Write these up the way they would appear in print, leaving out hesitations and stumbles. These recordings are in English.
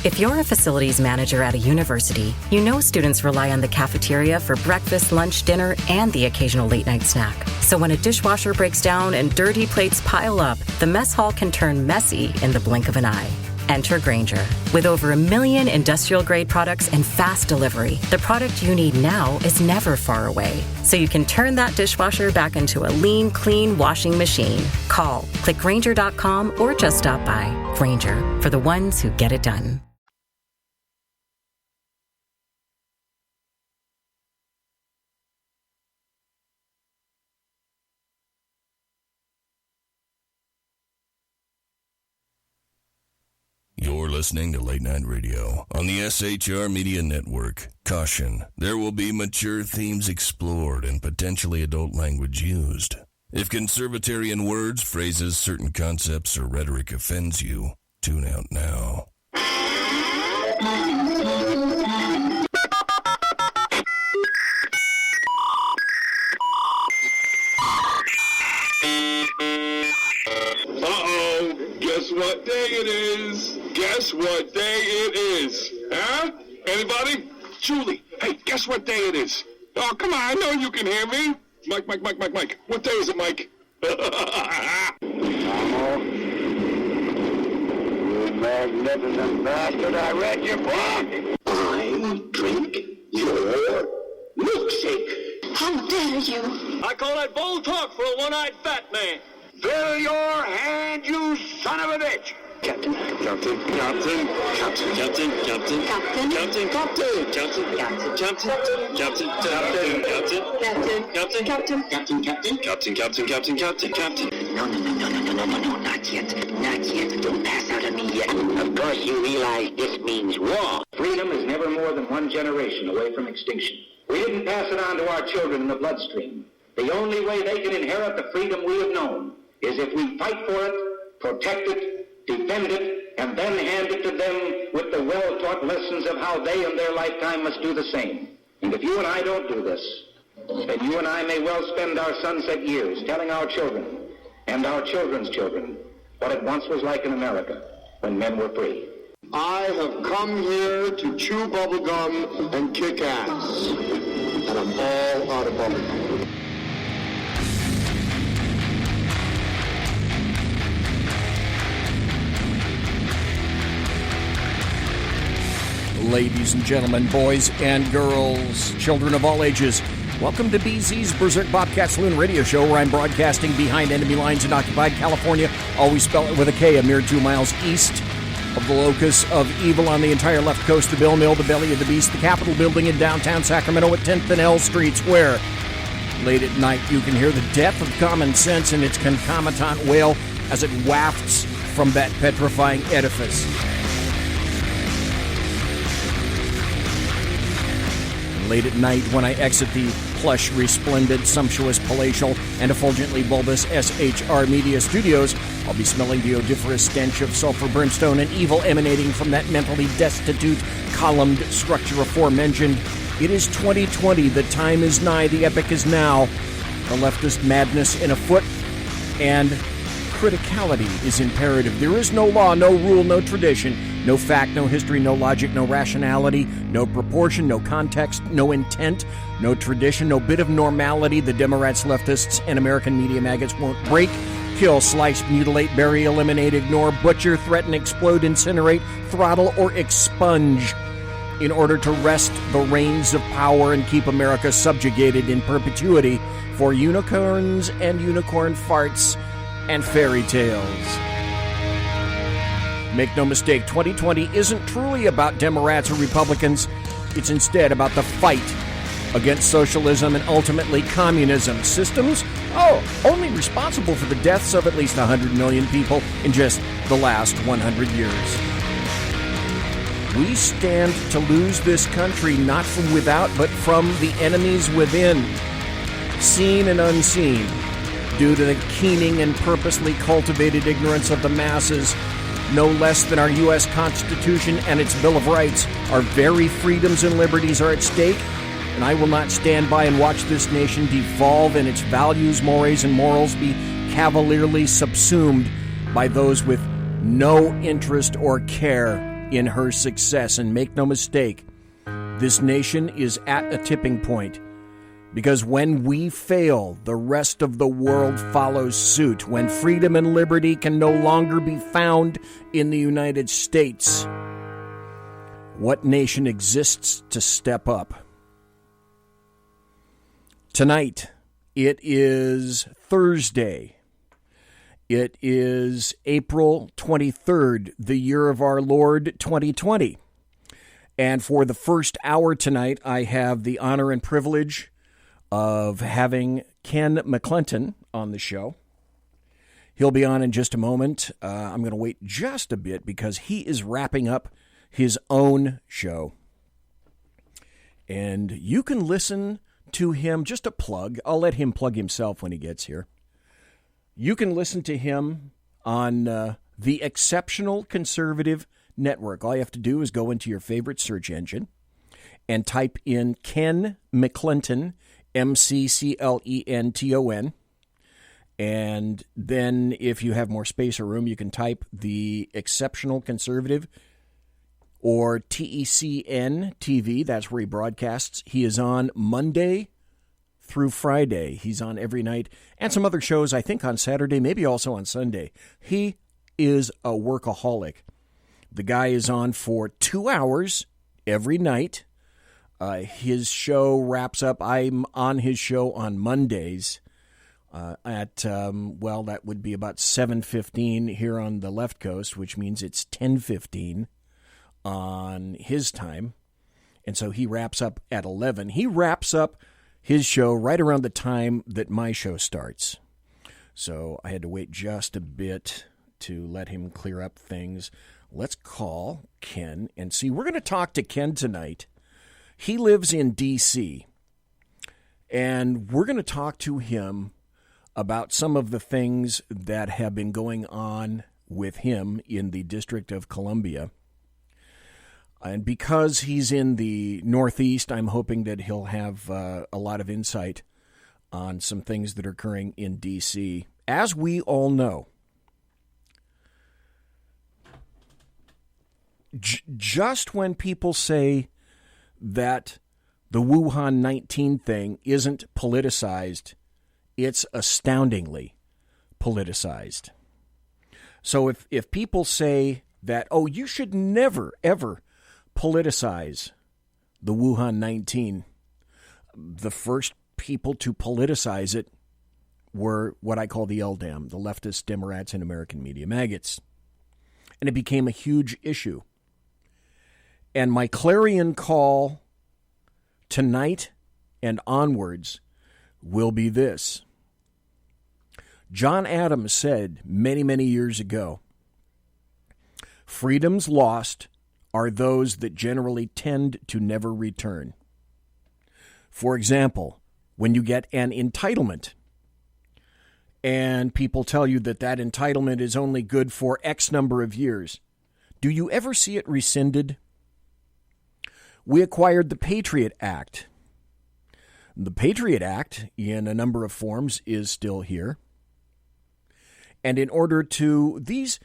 If you're a facilities manager at a university, you know students rely on the cafeteria for breakfast, lunch, dinner, and the occasional late-night snack. So when a dishwasher breaks down and dirty plates pile up, the mess hall can turn messy in the blink of an eye. Enter Grainger. With over 1 million industrial-grade products and fast delivery, the product you need now is never far away. So you can turn that dishwasher back into a lean, clean washing machine. Call, click Grainger.com, or just stop by. Grainger, for the ones who get it done. You're listening to Late Night Radio on the SHR Media Network. Caution, there will be mature themes explored and potentially adult language used. If conservatarian words, phrases, certain concepts, or rhetoric offends you, tune out now. Guess what day it is? Guess what day it is? Huh? Anybody? Julie, hey, guess what day it is? Oh, come on, I know you can hear me. Mike. What day is it, Mike? You magnificent bastard, I read your book. I drink your milkshake. How dare you? I call that bold talk for a one-eyed fat man. Fill your hand, you son of a bitch! Captain. Captain. Captain. Captain. Captain. Captain. Captain. Captain. Captain. Captain. Captain. Captain. Captain. Captain. Captain. Captain. Captain. Captain. No, not yet. Don't pass out on me yet. Of course you realize this means war. Freedom is never more than one generation away from extinction. We didn't pass it on to our children in the bloodstream. The only way they can inherit the freedom we have known is if we fight for it, protect it, defend it, and then hand it to them with the well-taught lessons of how they in their lifetime must do the same. And if you and I don't do this, then you and I may well spend our sunset years telling our children and our children's children what it once was like in America when men were free. I have come here to chew bubblegum and kick ass. And I'm all out of bubblegum. Ladies and gentlemen, boys and girls, children of all ages, welcome to BZ's Berserk Bobcat Saloon radio show, where I'm broadcasting behind enemy lines in occupied California. Always spell it with a K, a mere 2 miles east of the locus of evil on the entire left coast, the Bill Mill, the belly of the beast, the Capitol building in downtown Sacramento at 10th and L Streets, where late at night you can hear the death of common sense in its concomitant wail as it wafts from that petrifying edifice. Late at night, when I exit the plush, resplendent, sumptuous, palatial, and effulgently bulbous SHR Media studios, I'll be smelling the odoriferous stench of sulfur, brimstone, and evil emanating from that mentally destitute, columned structure aforementioned. It is 2020. The time is nigh. The epic is now. The leftist madness in afoot, and criticality is imperative. There is no law, no rule, no tradition, no fact, no history, no logic, no rationality, no proportion, no context, no intent, no tradition, no bit of normality the Demorats, leftists, and American Media Maggots won't break, kill, slice, mutilate, bury, eliminate, ignore, butcher, threaten, explode, incinerate, throttle, or expunge in order to wrest the reins of power and keep America subjugated in perpetuity for unicorns and unicorn farts and fairy tales. Make no mistake, 2020 isn't truly about Demorats or Republicans. It's instead about the fight against socialism and ultimately communism. Systems, only responsible for the deaths of at least 100 million people in just the last 100 years. We stand to lose this country not from without, but from the enemies within, seen and unseen, due to the keening and purposely cultivated ignorance of the masses. No less than our U.S. Constitution and its Bill of Rights, our very freedoms and liberties are at stake, and I will not stand by and watch this nation devolve and its values, mores, and morals be cavalierly subsumed by those with no interest or care in her success. And make no mistake, this nation is at a tipping point. Because when we fail, the rest of the world follows suit. When freedom and liberty can no longer be found in the United States, what nation exists to step up? Tonight, it is Thursday. It is April 23rd, the year of our Lord 2020. And for the first hour tonight, I have the honor and privilege of having Ken McCLENTON on the show. He'll be on in just a moment. I'm going to wait just a bit because he is wrapping up his own show. And you can listen to him, just a plug. I'll let him plug himself when he gets here. You can listen to him on the Exceptional Conservative Network. All you have to do is go into your favorite search engine and type in Ken McCLENTON, McClenton. And then if you have more space or room, you can type the Exceptional Conservative or TECN TV. That's where he broadcasts. He is on Monday through Friday. He's on every night. And some other shows, I think, on Saturday, maybe also on Sunday. He is a workaholic. The guy is on for 2 hours every night. His show wraps up. I'm on his show on Mondays at, that would be about 7:15 here on the left coast, which means it's 10:15 on his time. And so he wraps up at 11. He wraps up his show right around the time that my show starts. So I had to wait just a bit to let him clear up things. Let's call Ken and see. We're going to talk to Ken tonight. He lives in D.C., and we're going to talk to him about some of the things that have been going on with him in the District of Columbia. And because he's in the Northeast, I'm hoping that he'll have a lot of insight on some things that are occurring in D.C. As we all know, just when people say that the Wuhan 19 thing isn't politicized, it's astoundingly politicized. So if people say that, oh, you should never, ever politicize the Wuhan 19, the first people to politicize it were what I call the LDAM, the Leftists, Demorats, and American Media Maggots. And it became a huge issue. And my clarion call tonight and onwards will be this. John Adams said many, many years ago, freedoms lost are those that generally tend to never return. For example, when you get an entitlement and people tell you that that entitlement is only good for X number of years, do you ever see it rescinded? We acquired the Patriot Act. The Patriot Act, in a number of forms, is still here. And in order to, these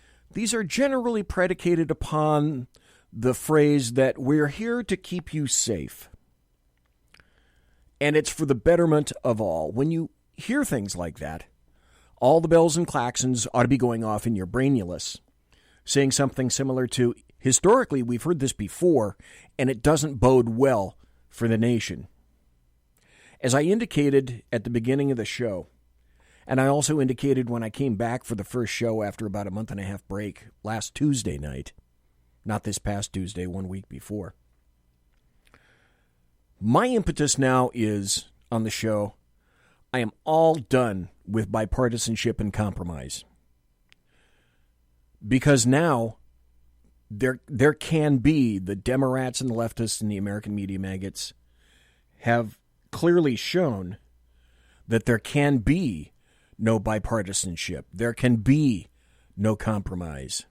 are generally predicated upon the phrase that we're here to keep you safe. And it's for the betterment of all. When you hear things like that, all the bells and klaxons ought to be going off in your brainulus, saying something similar to, historically, we've heard this before, and it doesn't bode well for the nation. As I indicated at the beginning of the show, and I also indicated when I came back for the first show after about a month and a half break last Tuesday night, not this past Tuesday, 1 week before, my impetus now is, on the show, I am all done with bipartisanship and compromise. Because now, there can be, the Demorats and the Leftists and the American Media Maggots have clearly shown that there can be no bipartisanship. There can be no compromise.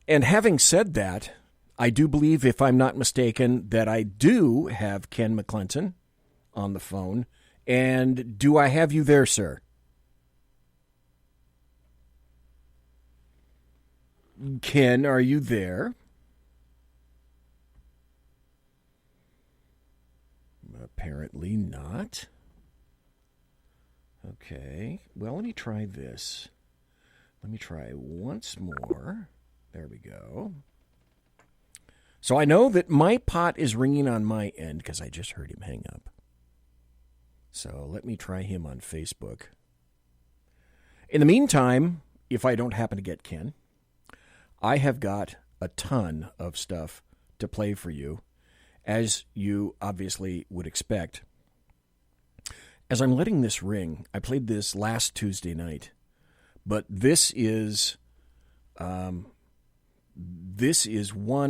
And having said that, I do believe, if I'm not mistaken, that I do have Ken McCLENTON on the phone. And do I have you there, sir? Ken, are you there? Apparently not. Okay. Well, let me try this. Let me try once more. There we go. So I know that my pot is ringing on my end because I just heard him hang up. So let me try him on Facebook. In the meantime, if I don't happen to get Ken, I have got a ton of stuff to play for you, as you obviously would expect. As I'm letting this ring, I played this last Tuesday night, but this is one.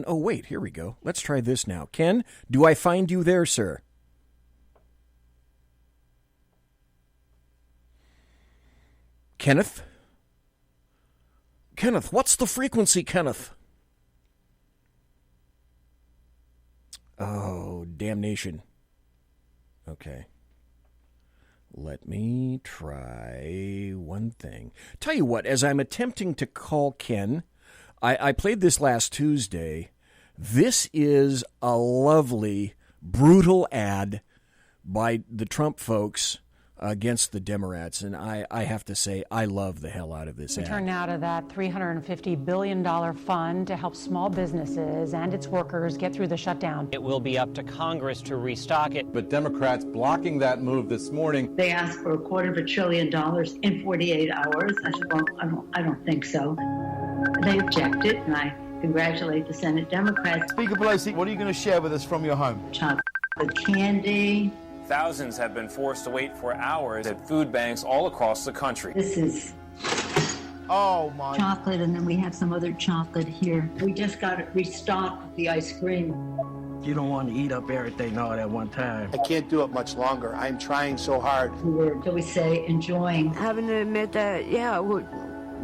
Oh, wait, here we go. Let's try this now. Ken, do I find you there, sir? Kenneth? Kenneth, what's the frequency, Kenneth? Oh, damnation. Okay. Let me try one thing. Tell you what, as I'm attempting to call Ken, I played this last Tuesday. This is a lovely, brutal ad by the Trump folks against the Demorats, and I have to say, I love the hell out of this ad. We turn now to that $350 billion fund to help small businesses and its workers get through the shutdown. It will be up to Congress to restock it. But Democrats blocking that move this morning. They asked for $250 billion in 48 hours. I said, well, I don't think so. They objected, and I congratulate the Senate Democrats. Speaker Pelosi, what are you going to share with us from your home? Chocolate candy. Thousands have been forced to wait for hours at food banks all across the country. This is chocolate, and then we have some other chocolate here. We just got to restock the ice cream. You don't want to eat up everything all at one time. I can't do it much longer. I'm trying so hard. We're, shall we say, enjoying. Having to admit that, yeah, we're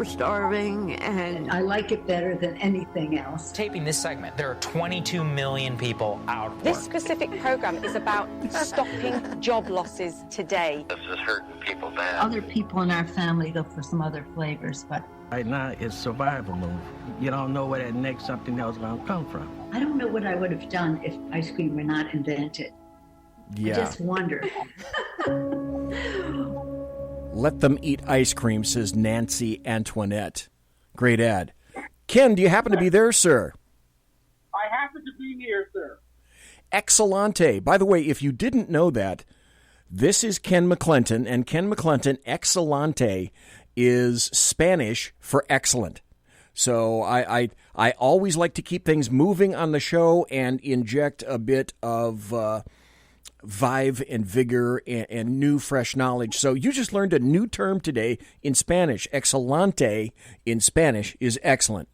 starving, and I like it better than anything else. Taping this segment, there are 22 million people out of work. This specific program is about stopping job losses today. This is hurting people bad. Other people in our family look for some other flavors, but right now it's survival mode. You don't know where that next something else is going to come from. I don't know what I would have done if ice cream were not invented. Yeah. I just wonder. Let them eat ice cream, says Nancy Antoinette. Great ad. Ken, do you happen to be there, sir? I happen to be here, sir. Excellente. By the way, if you didn't know that, this is Ken McCLENTON, and Ken McCLENTON, excellente, is Spanish for excellent. So I always like to keep things moving on the show and inject a bit of vibe and vigor and new, fresh knowledge. So you just learned a new term today in Spanish. Excelente in Spanish is excellent.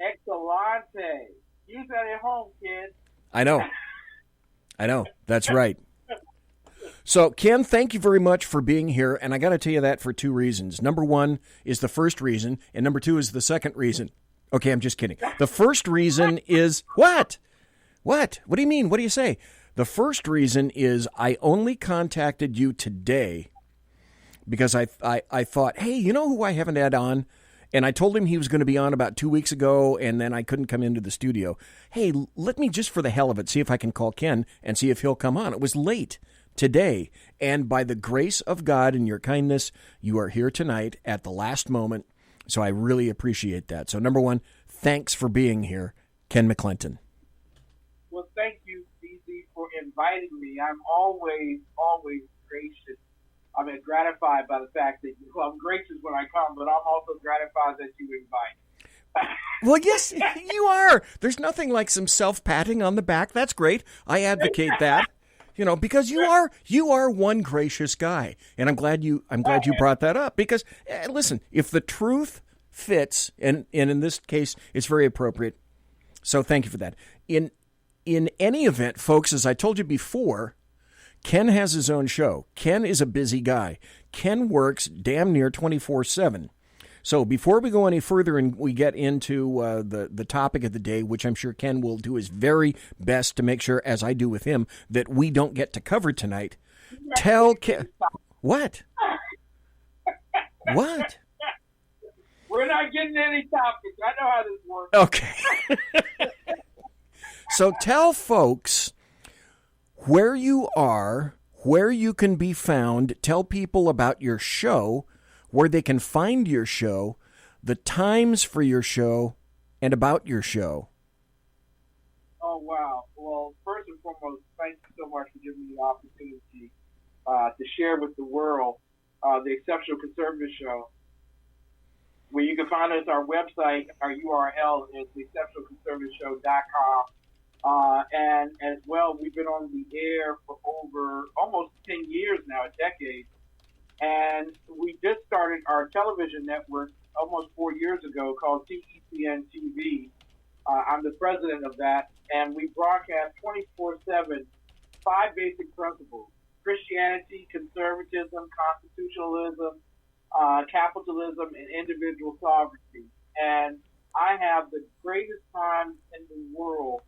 Excelente. Use that at home, kid. I know. That's right. So, Ken, thank you very much for being here. And I got to tell you that for two reasons. Number one is the first reason, and number two is the second reason. Okay, I'm just kidding. The first reason is what? What? What do you mean? What do you say? The first reason is I only contacted you today because I thought, hey, you know who I haven't had on? And I told him he was going to be on about 2 weeks ago, and then I couldn't come into the studio. Hey, let me just for the hell of it see if I can call Ken and see if he'll come on. It was late today, and by the grace of God and your kindness, you are here tonight at the last moment, so I really appreciate that. So, number one, thanks for being here, Ken McCLENTON. Well, thank you, DZ, for inviting me. I'm always gracious. I'm gratified by the fact that I'm gracious when I come, but I'm also gratified that you invite. Well, yes, you are. There's nothing like some self-patting on the back. That's great. I advocate that. You know, because you are one gracious guy, and I'm glad you brought that up. Because listen, if the truth fits, and in this case, it's very appropriate. So thank you for that. In any event, folks, as I told you before, Ken has his own show. Ken is a busy guy. Ken works damn near 24/7. So before we go any further and we get into the topic of the day, which I'm sure Ken will do his very best to make sure, as I do with him, that we don't get to cover tonight, tell Ken... What? What? We're not getting any topics. I know how this works. Okay. So tell folks where you are, where you can be found. Tell people about your show, where they can find your show, the times for your show, and about your show. Oh, wow. Well, first and foremost, thank you so much for giving me the opportunity to share with the world the Exceptional Conservative Show. Where you can find us, our website, our URL is theexceptionalconservativeshow.com. And as well, we've been on the air for over almost 10 years now, a decade. And we just started our television network almost 4 years ago called TECN TV. I'm the president of that, and we broadcast 24/7, 5 basic principles: Christianity, conservatism, constitutionalism, capitalism, and individual sovereignty. And I have the greatest time in the world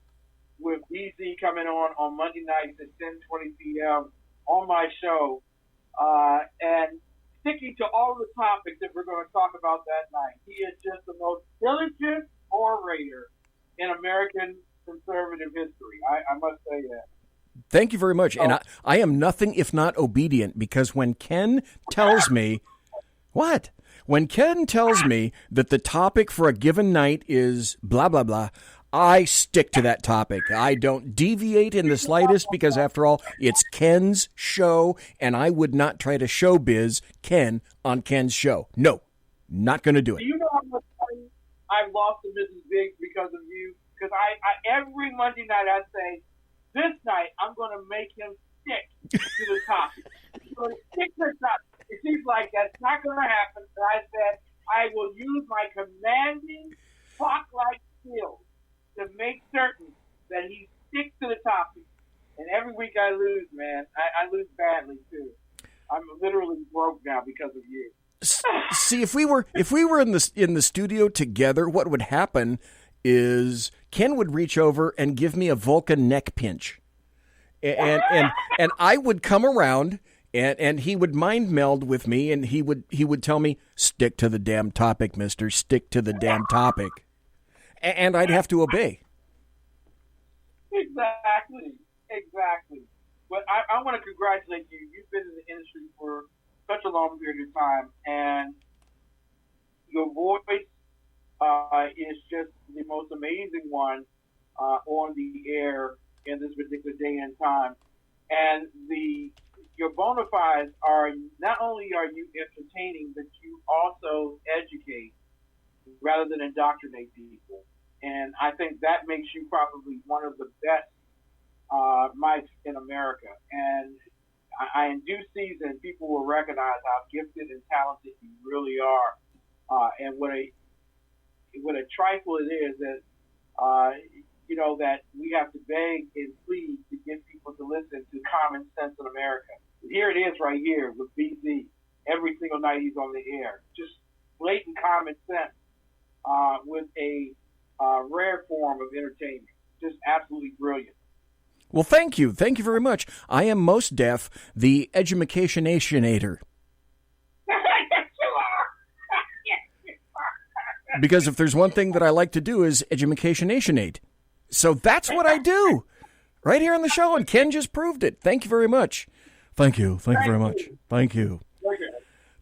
with BZ coming on Monday nights at 10:20 p.m. on my show, and sticking to all the topics that we're going to talk about that night. He is just the most diligent orator in American conservative history. I must say that. Thank you very much. And I am nothing if not obedient, because when Ken tells me, what? When Ken tells me that the topic for a given night is blah, blah, blah, I stick to that topic. I don't deviate in the slightest, because after all, it's Ken's show, and I would not try to showbiz Ken on Ken's show. No, not going to do it. Do you know how much money I've lost to Mrs. Biggs because of you? Because I every Monday night I say, this night I'm going to make him stick to the topic. He's going to stick to the topic. It seems like that's not going to happen. So I said, I will use my commanding clock-like skills to make certain that he sticks to the topic. And every week I lose, man. I lose badly, too. I'm literally broke now because of you. See, if we were in the studio together, what would happen is Ken would reach over and give me a Vulcan neck pinch. And I would come around and he would mind meld with me, and he would tell me, stick to the damn topic, mister, stick to the damn topic. And I'd have to obey. Exactly. But I want to congratulate you. You've been in the industry for such a long period of time, and your voice is just the most amazing one on the air in this particular day and time. And your bona fides are, not only are you entertaining, but you also educate rather than indoctrinate people. And I think that makes you probably one of the best mics in America. And in due season, people will recognize how gifted and talented you really are. And what a trifle it is that, that we have to beg and plead to get people to listen to Common Sense in America. Here it is right here with BZ. Every single night he's on the air. Just blatant common sense with a rare form of entertainment. Just absolutely brilliant. Well, thank you. Thank you very much. I am most deaf, the edumacationationator. Because if there's one thing that I like to do is edumacationationate. So that's what I do right here on the show, and Ken just proved it. Thank you very much. Thank you. Thank you very much. Thank you.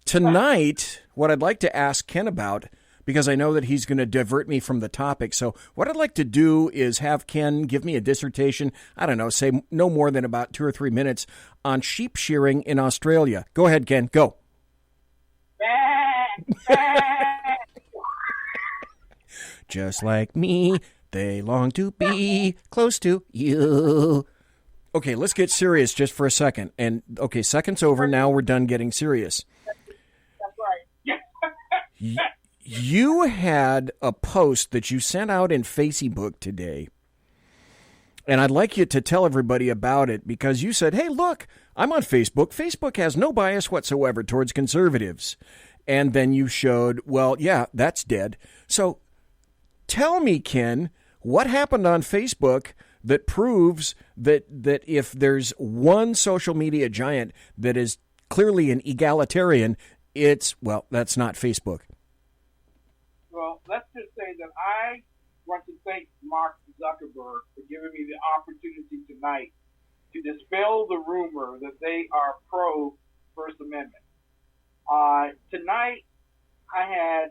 Tonight, what I'd like to ask Ken about, because I know that he's going to divert me from the topic, so what I'd like to do is have Ken give me a dissertation, I don't know, say no more than about 2 or 3 minutes, on sheep shearing in Australia. Go ahead, Ken. Go. Just like me, they long to be close to you. Okay, let's get serious just for a second. And, okay, second's over. Now we're done getting serious. That's right. You had a post that you sent out in Facebook today, and I'd like you to tell everybody about it, because you said, hey, look, I'm on Facebook. Facebook has no bias whatsoever towards conservatives. And then you showed, well, yeah, that's dead. So tell me, Ken, what happened on Facebook that proves that if there's one social media giant that is clearly an egalitarian, that's not Facebook. Well, let's just say that I want to thank Mark Zuckerberg for giving me the opportunity tonight to dispel the rumor that they are pro-First Amendment. Tonight, I had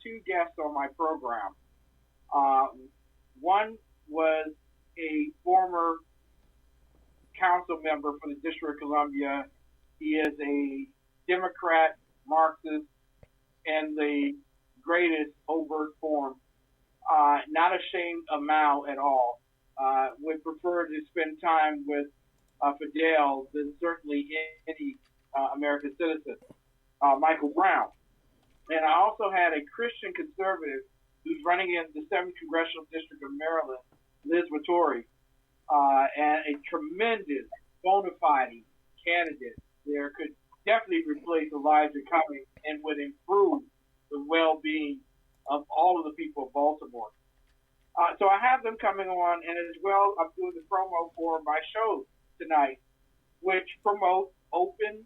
two guests on my program. One was a former council member for the District of Columbia. He is a Democrat, Marxist, and the greatest overt form. Not ashamed of Mao at all. Would prefer to spend time with Fidel than certainly any American citizen, Michael Brown. And I also had a Christian conservative who's running in the 7th Congressional District of Maryland, Liz Vittori, and a tremendous bona fide candidate there, could definitely replace Elijah Cummings and would improve the well-being of all of the people of Baltimore. So I have them coming on, and as well, I'm doing the promo for my show tonight, which promotes Open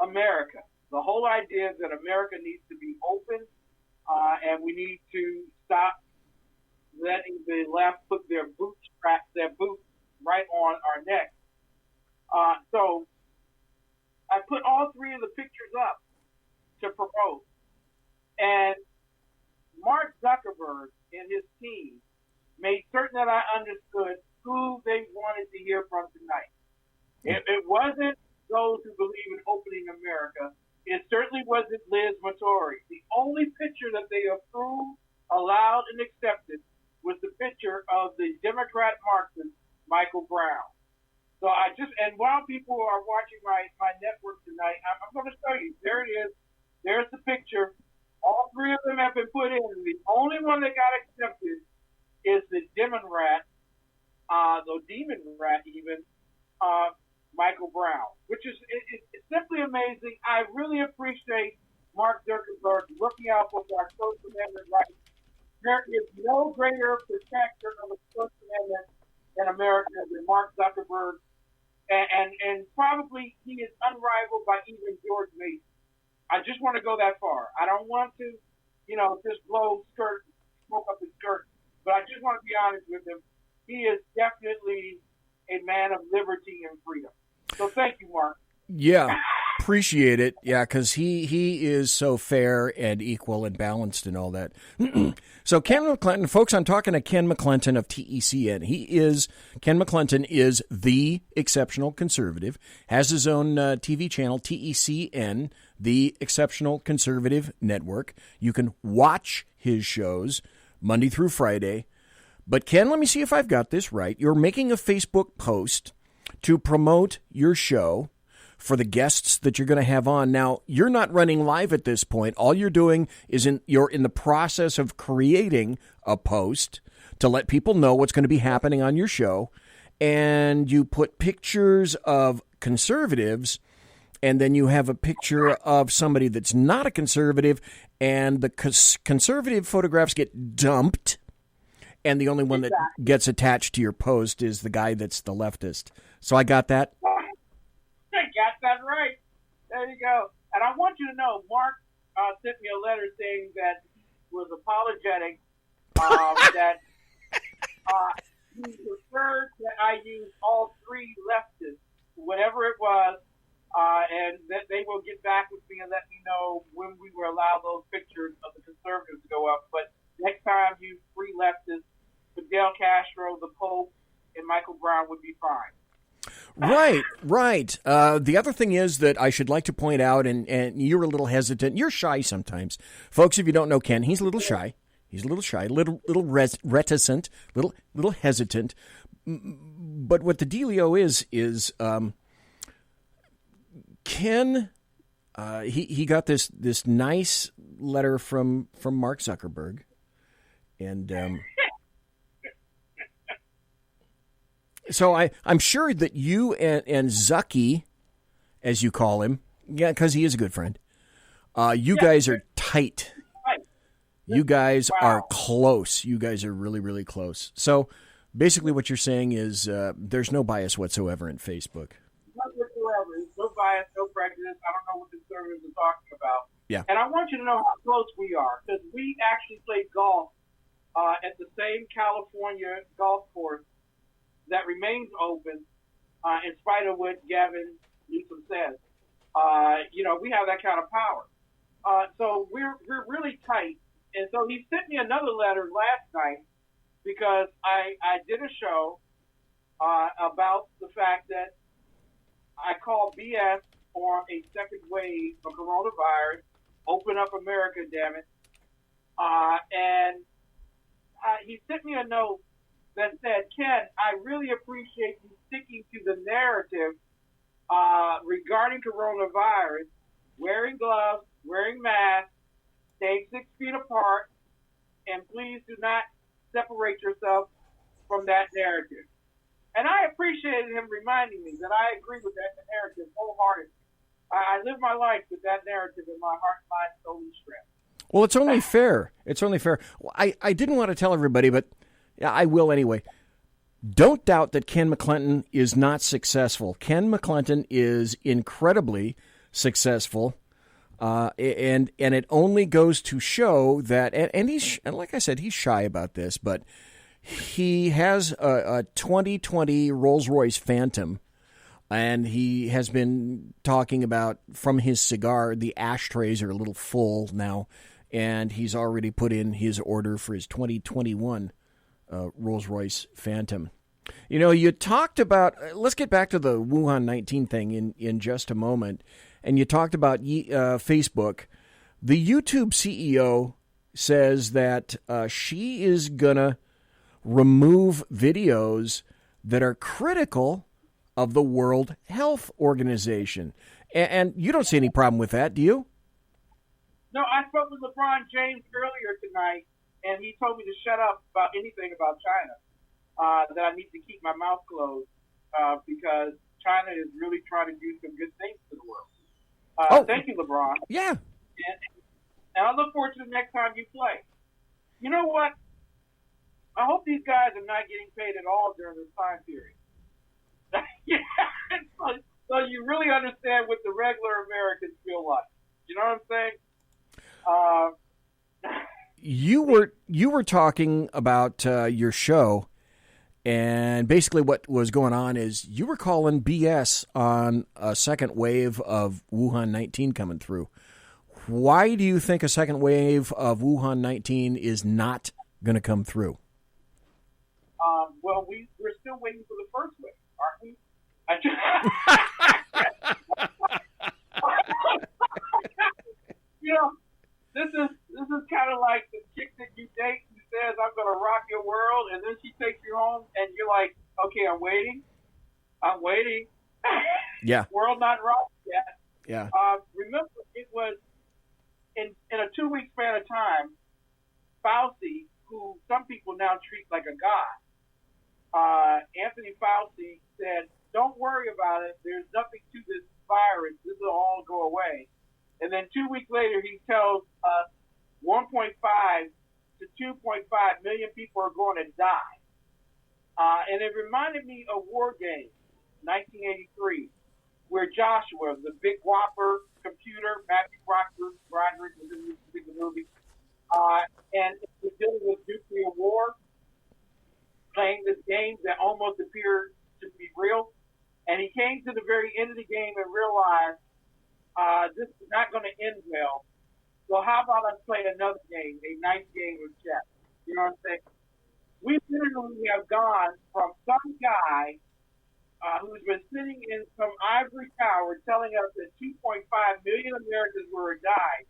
America. The whole idea that America needs to be open, and we need to stop letting the left put their boots right on our neck. So I put all three of the pictures up to promote, and Mark Zuckerberg and his team made certain that I understood who they wanted to hear from tonight. It wasn't those who believe in opening America. It certainly wasn't Liz Vittori. The only picture that they approved, allowed, and accepted was the picture of the Democrat Marxist Michael Brown. So and while people are watching my network tonight, I'm going to show you. There it is. There's the picture. All three of them have been put in. The only one that got accepted is the Demorat, Michael Brown, which is it's simply amazing. I really appreciate Mark Zuckerberg looking out for our First Amendment rights. There is no greater protector of the First Amendment in America than Mark Zuckerberg, and probably he is unrivaled by even George Mason. I just want to go that far. I don't want to, just blow smoke up his skirt, but I just want to be honest with him. He is definitely a man of liberty and freedom. So thank you, Mark. Yeah, appreciate it. Yeah, because he is so fair and equal and balanced and all that. So Ken McCLENTON, folks, I'm talking to Ken McCLENTON of TECN. Ken McCLENTON is the exceptional conservative, has his own TV channel, TECN, the Exceptional Conservative Network. You can watch his shows Monday through Friday. But Ken, let me see if I've got this right. You're making a Facebook post to promote your show for the guests that you're going to have on. Now, you're not running live at this point. All you're doing is you're in the process of creating a post to let people know what's going to be happening on your show. And you put pictures of conservatives, and then you have a picture of somebody that's not a conservative, and the conservative photographs get dumped. And the only one that gets attached to your post is the guy that's the leftist. So I got that? I got that right. There you go. And I want you to know, Mark sent me a letter saying that he was apologetic, that he preferred that I use all three leftists, whatever it was, and that they will get back with me and let me know when we will allow those pictures of the conservatives to go up. But next time, use three leftists. Fidel Castro, the Pope, and Michael Brown would be fine. Right. The other thing is that I should like to point out, and you're a little hesitant. You're shy sometimes. Folks, if you don't know Ken, he's a little shy. Little reticent, little hesitant. But what the dealio is Ken, he got this nice letter from Mark Zuckerberg, and so I'm sure that you and Zucky, as you call him, because he is a good friend, you guys are tight. You guys are close. You guys are really, really close. So basically what you're saying is there's no bias whatsoever in Facebook. None whatsoever. No bias, no prejudice. I don't know what conservatives are talking about. Yeah. And I want you to know how close we are, because we actually played golf at the same California golf course that remains open in spite of what Gavin Newsom says. We have that kind of power. So we're really tight. And so he sent me another letter last night because I did a show about the fact that I call BS on a second wave of coronavirus. Open up America, damn it. And he sent me a note that said, Ken, I really appreciate you sticking to the narrative regarding coronavirus, wearing gloves, wearing masks, staying 6 feet apart, and please do not separate yourself from that narrative. And I appreciated him reminding me that I agree with that narrative wholeheartedly. I live my life with that narrative in my heart, mind, soul, and strength. Well, it's only fair. It's only fair. Well, I didn't want to tell everybody, but I will anyway. Don't doubt that Ken McCLENTON is not successful. Ken McCLENTON is incredibly successful, and it only goes to show that. And like I said, he's shy about this, but he has a 2020 Rolls-Royce Phantom. And he has been talking about, from his cigar, the ashtrays are a little full now, and he's already put in his order for his 2021 Rolls-Royce Phantom. You talked about, let's get back to the Wuhan 19 thing in just a moment, and you talked about Facebook. The YouTube CEO says that she is going to remove videos that are critical of the World Health Organization. And you don't see any problem with that, do you? No, I spoke with LeBron James earlier tonight, and he told me to shut up about anything about China, that I need to keep my mouth closed because China is really trying to do some good things to the world. Thank you, LeBron. Yeah. And I look forward to the next time you play. You know what? I hope these guys are not getting paid at all during this time period. Yeah, so you really understand what the regular Americans feel like. You know what I'm saying? You were talking about your show, and basically what was going on is you were calling BS on a second wave of Wuhan 19 coming through. Why do you think a second wave of Wuhan 19 is not going to come through? Well, we're still waiting for the first wave. Aren't we? This is kind of like the chick that you date who says, I'm going to rock your world, and then she takes you home, and you're like, okay, I'm waiting. Yeah. World not rocked yet. Yeah. Remember, it was in a 2-week span of time, Fauci, who some people now treat like a god, Anthony Fauci said, don't worry about it. There's nothing to this virus. This will all go away. And then 2 weeks later, he tells us 1.5 to 2.5 million people are going to die. And it reminded me of War Games, 1983, where Joshua, the big whopper computer, Matthew Broderick was in the movie, and it was dealing with nuclear war, playing this game that almost appeared to be real. And he came to the very end of the game and realized this is not going to end well. So how about us play another game, a nice game of chess? You know what I'm saying? We literally have gone from some guy who's been sitting in some ivory tower telling us that 2.5 million Americans were died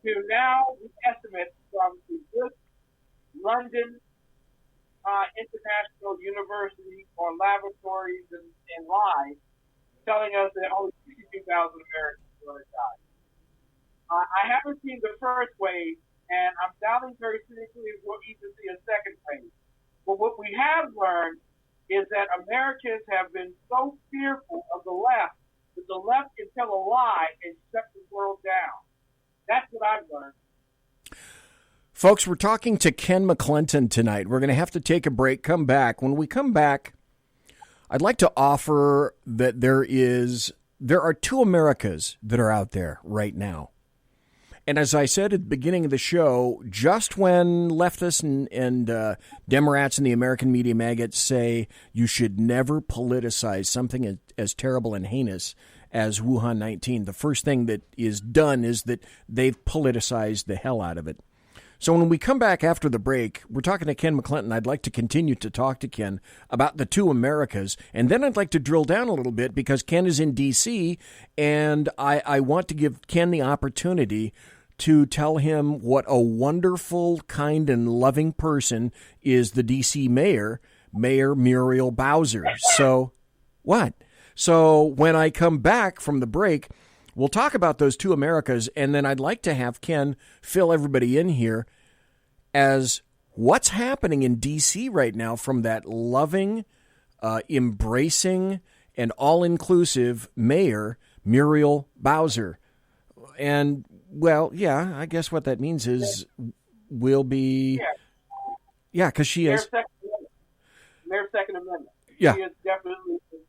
to now we estimate from the good London International University or laboratories and lies telling us that only 62,000 Americans were going to die. I haven't seen the first wave, and I'm doubting very seriously if we'll even see a second wave. But what we have learned is that Americans have been so fearful of the left that the left can tell a lie and shut the world down. That's what I've learned. Folks, we're talking to Ken McCLENTON tonight. We're going to have to take a break, come back. When we come back, I'd like to offer that there are two Americas that are out there right now. And as I said at the beginning of the show, just when leftists and Demorats and the American Media Maggots say you should never politicize something as terrible and heinous as Wuhan 19, the first thing that is done is that they've politicized the hell out of it. So when we come back after the break, we're talking to Ken McCLENTON. I'd like to continue to talk to Ken about the two Americas. And then I'd like to drill down a little bit because Ken is in D.C., and I want to give Ken the opportunity to tell him what a wonderful, kind, and loving person is the D.C. Mayor Muriel Bowser. So, what? So when I come back from the break, we'll talk about those two Americas, and then I'd like to have Ken fill everybody in here as what's happening in D.C. right now from that loving, embracing, and all-inclusive Mayor Muriel Bowser. And, well, yeah, I guess what that means is we'll be... Yeah, because she is... Mayor's Second Amendment. Yeah. She is definitely the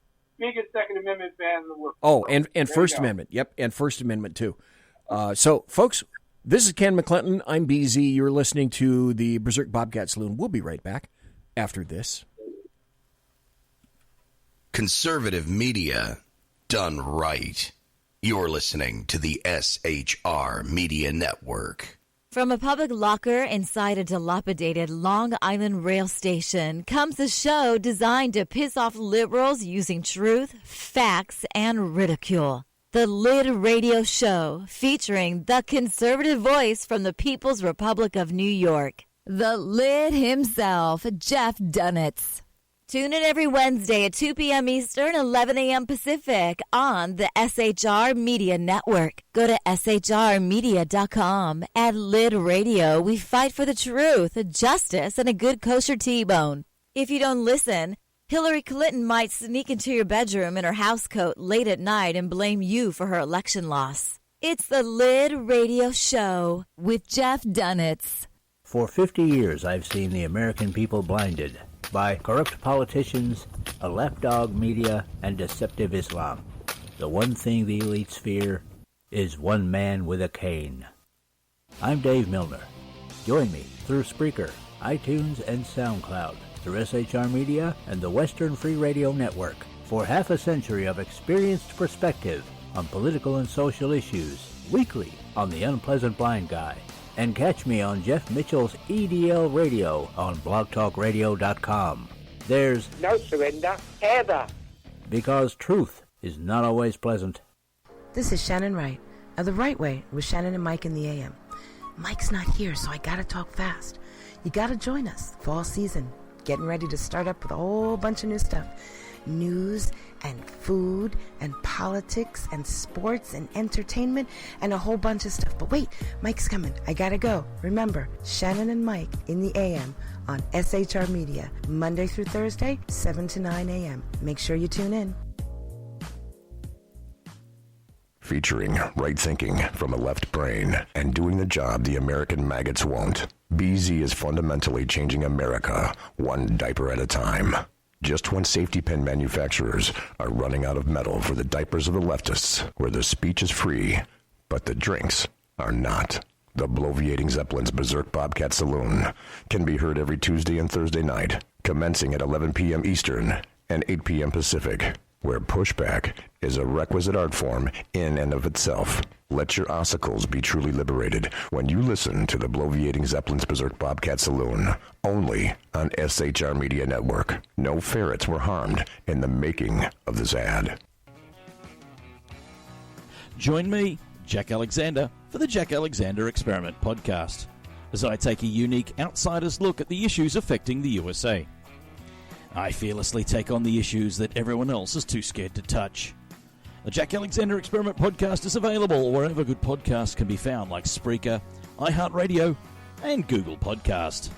biggest Second Amendment fan in the world. Oh, and First Amendment. Yep, and First Amendment, too. So, folks, this is Ken McCLENTON. I'm BZ. You're listening to the Berserk Bobcat Saloon. We'll be right back after this. Conservative media done right. You're listening to the SHR Media Network. From a public locker inside a dilapidated Long Island rail station comes a show designed to piss off liberals using truth, facts, and ridicule. The Lid Radio Show, featuring the conservative voice from the People's Republic of New York, the Lid himself, Jeff Dunitz. Tune in every Wednesday at 2 p.m. Eastern, 11 a.m. Pacific on the SHR Media Network. Go to shrmedia.com. At Lid Radio, we fight for the truth, justice, and a good kosher T-bone. If you don't listen, Hillary Clinton might sneak into your bedroom in her housecoat late at night and blame you for her election loss. It's the Lid Radio Show with Jeff Dunitz. For 50 years, I've seen the American people blinded by corrupt politicians, a lapdog media, and deceptive Islam. The one thing the elites fear is one man with a cane. I'm Dave Milner. Join me through Spreaker, iTunes, and SoundCloud, through SHR Media and the Western Free Radio Network, for half a century of experienced perspective on political and social issues, weekly on The Unpleasant Blind Guy. And catch me on Jeff Mitchell's EDL Radio on blogtalkradio.com. There's no surrender, ever. Because truth is not always pleasant. This is Shannon Wright of The Right Way with Shannon and Mike in the AM. Mike's not here, so I gotta talk fast. You gotta join us. Fall season. Getting ready to start up with a whole bunch of new stuff. News and food and politics and sports and entertainment and a whole bunch of stuff. But wait, Mike's coming. I gotta go. Remember, Shannon and Mike in the AM on SHR Media, Monday through Thursday, 7 to 9 a.m. Make sure you tune in. Featuring right thinking from a left brain and doing the job the American maggots won't. BZ is fundamentally changing America, one diaper at a time. Just when safety pin manufacturers are running out of metal for the diapers of the leftists, where the speech is free, but the drinks are not. The bloviating Zeppelin's Berserk Bobcat Saloon can be heard every Tuesday and Thursday night, commencing at 11 p.m. Eastern and 8 p.m. Pacific, where pushback is a requisite art form in and of itself. Let your ossicles be truly liberated when you listen to the bloviating Zeppelin's Berserk Bobcat Saloon, only on SHR Media Network. No ferrets were harmed in the making of this ad. Join me, Jack Alexander, for the Jack Alexander Experiment podcast, as I take a unique outsider's look at the issues affecting the USA. I fearlessly take on the issues that everyone else is too scared to touch. The Jack Alexander Experiment podcast is available wherever good podcasts can be found, like Spreaker, iHeartRadio, and Google Podcast.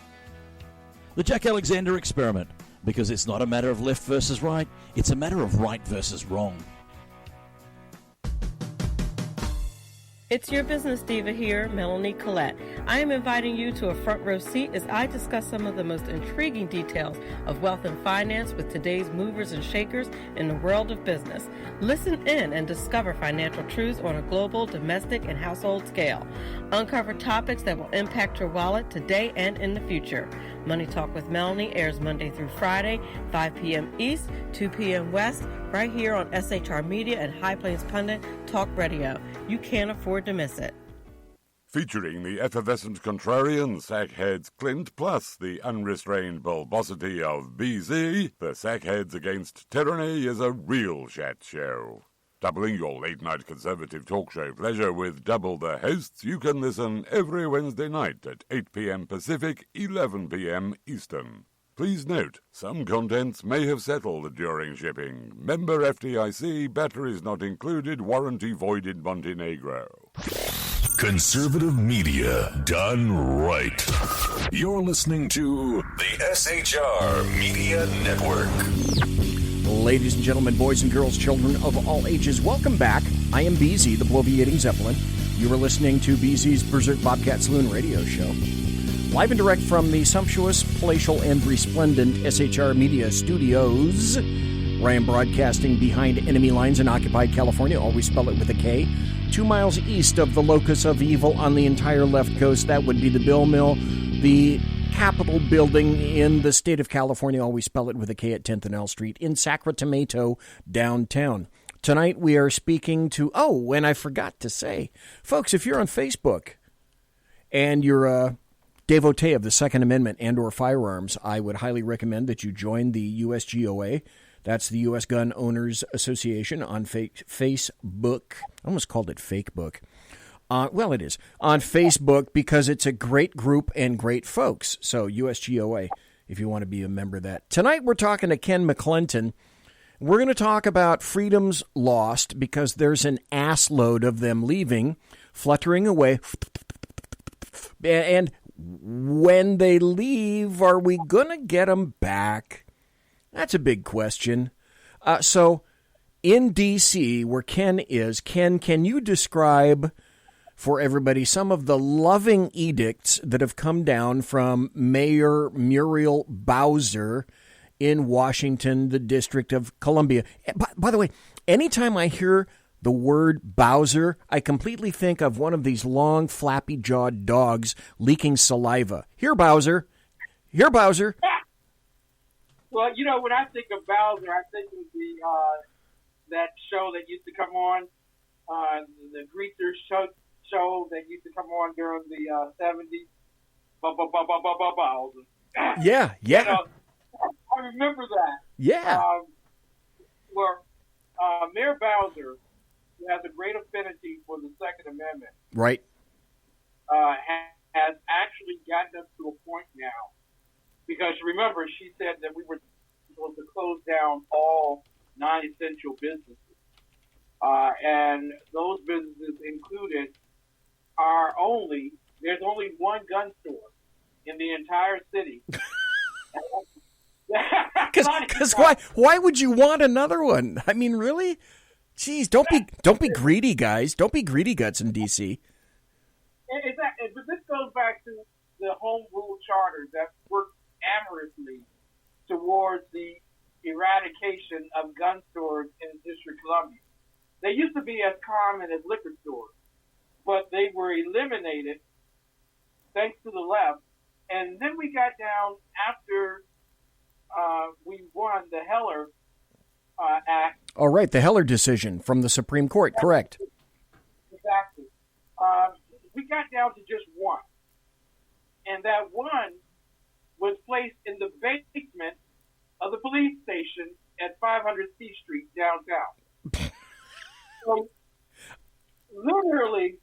The Jack Alexander Experiment, because it's not a matter of left versus right, it's a matter of right versus wrong. It's your business diva here, Melanie Collette. I am inviting you to a front row seat as I discuss some of the most intriguing details of wealth and finance with today's movers and shakers in the world of business. Listen in and discover financial truths on a global, domestic, and household scale. Uncover topics that will impact your wallet today and in the future. Money Talk with Melanie airs Monday through Friday, 5 p.m. East, 2 p.m. West, right here on SHR Media and High Plains Pundit Talk Radio. You can't afford to miss it. Featuring the effervescent contrarian sackheads Clint plus the unrestrained bulbosity of BZ, the Sackheads Against Tyranny is a real chat show. Doubling your late-night conservative talk show pleasure with double the hosts, you can listen every Wednesday night at 8 p.m. Pacific, 11 p.m. Eastern. Please note, some contents may have settled during shipping. Member FDIC, batteries not included, warranty void in Montenegro. Conservative media done right. You're listening to the SHR Media Network. Ladies and gentlemen, boys and girls, children of all ages, welcome back. I am BZ, the bloviating Zeppelin. You are listening to BZ's Berserk Bobcat Saloon radio show. Live and direct from the sumptuous, palatial, and resplendent SHR Media Studios, where I am broadcasting behind enemy lines in occupied California, always spell it with a K, 2 miles east of the locus of evil on the entire left coast. That would be the Bill Mill, the Capitol building in the state of California, always spell it with a K, at 10th and L Street in Sacramento, downtown. Tonight we are speaking to, and I forgot to say, folks, if you're on Facebook and you're a devotee of the Second Amendment and or firearms, I would highly recommend that you join the USGOA. That's the U.S. Gun Owners Association on Facebook. I almost called it Fake Book. Well, it is. On Facebook, because it's a great group and great folks. So USGOA, if you want to be a member of that. Tonight we're talking to Ken McCLENTON. We're going to talk about freedoms lost because there's an ass load of them leaving, fluttering away. And when they leave, are we going to get them back? That's a big question. So in D.C., where Ken is, Ken, can you describe for everybody some of the loving edicts that have come down from Mayor Muriel Bowser in Washington, the District of Columbia? By the way, anytime I hear the word Bowser, I completely think of one of these long, flappy-jawed dogs leaking saliva. Here, Bowser. Here, Bowser. Well, you know, when I think of Bowser, I think of the that show that used to come on, the Greasers show that used to come on during the 70s. Bowser. Yeah. You know, I remember that. Yeah. Where Mayor Bowser, who has a great affinity for the Second Amendment, right, has actually gotten us to a point now. Because remember, she said that we were supposed to close down all non-essential businesses. And those businesses included there's only one gun store in the entire city. Because why would you want another one? I mean, really? Jeez, don't be greedy, guys. Don't be greedy guts in D.C. Exactly. But this goes back to the home rule charters that work amorously towards the eradication of gun stores in District of Columbia. They used to be as common as liquor stores, but they were eliminated thanks to the left. And then we got down after we won the Heller Act. Oh, right, the Heller decision from the Supreme Court, correct. Exactly. We got down to just one. And that one was placed in the basement of the police station at 500 C Street downtown. So, literally,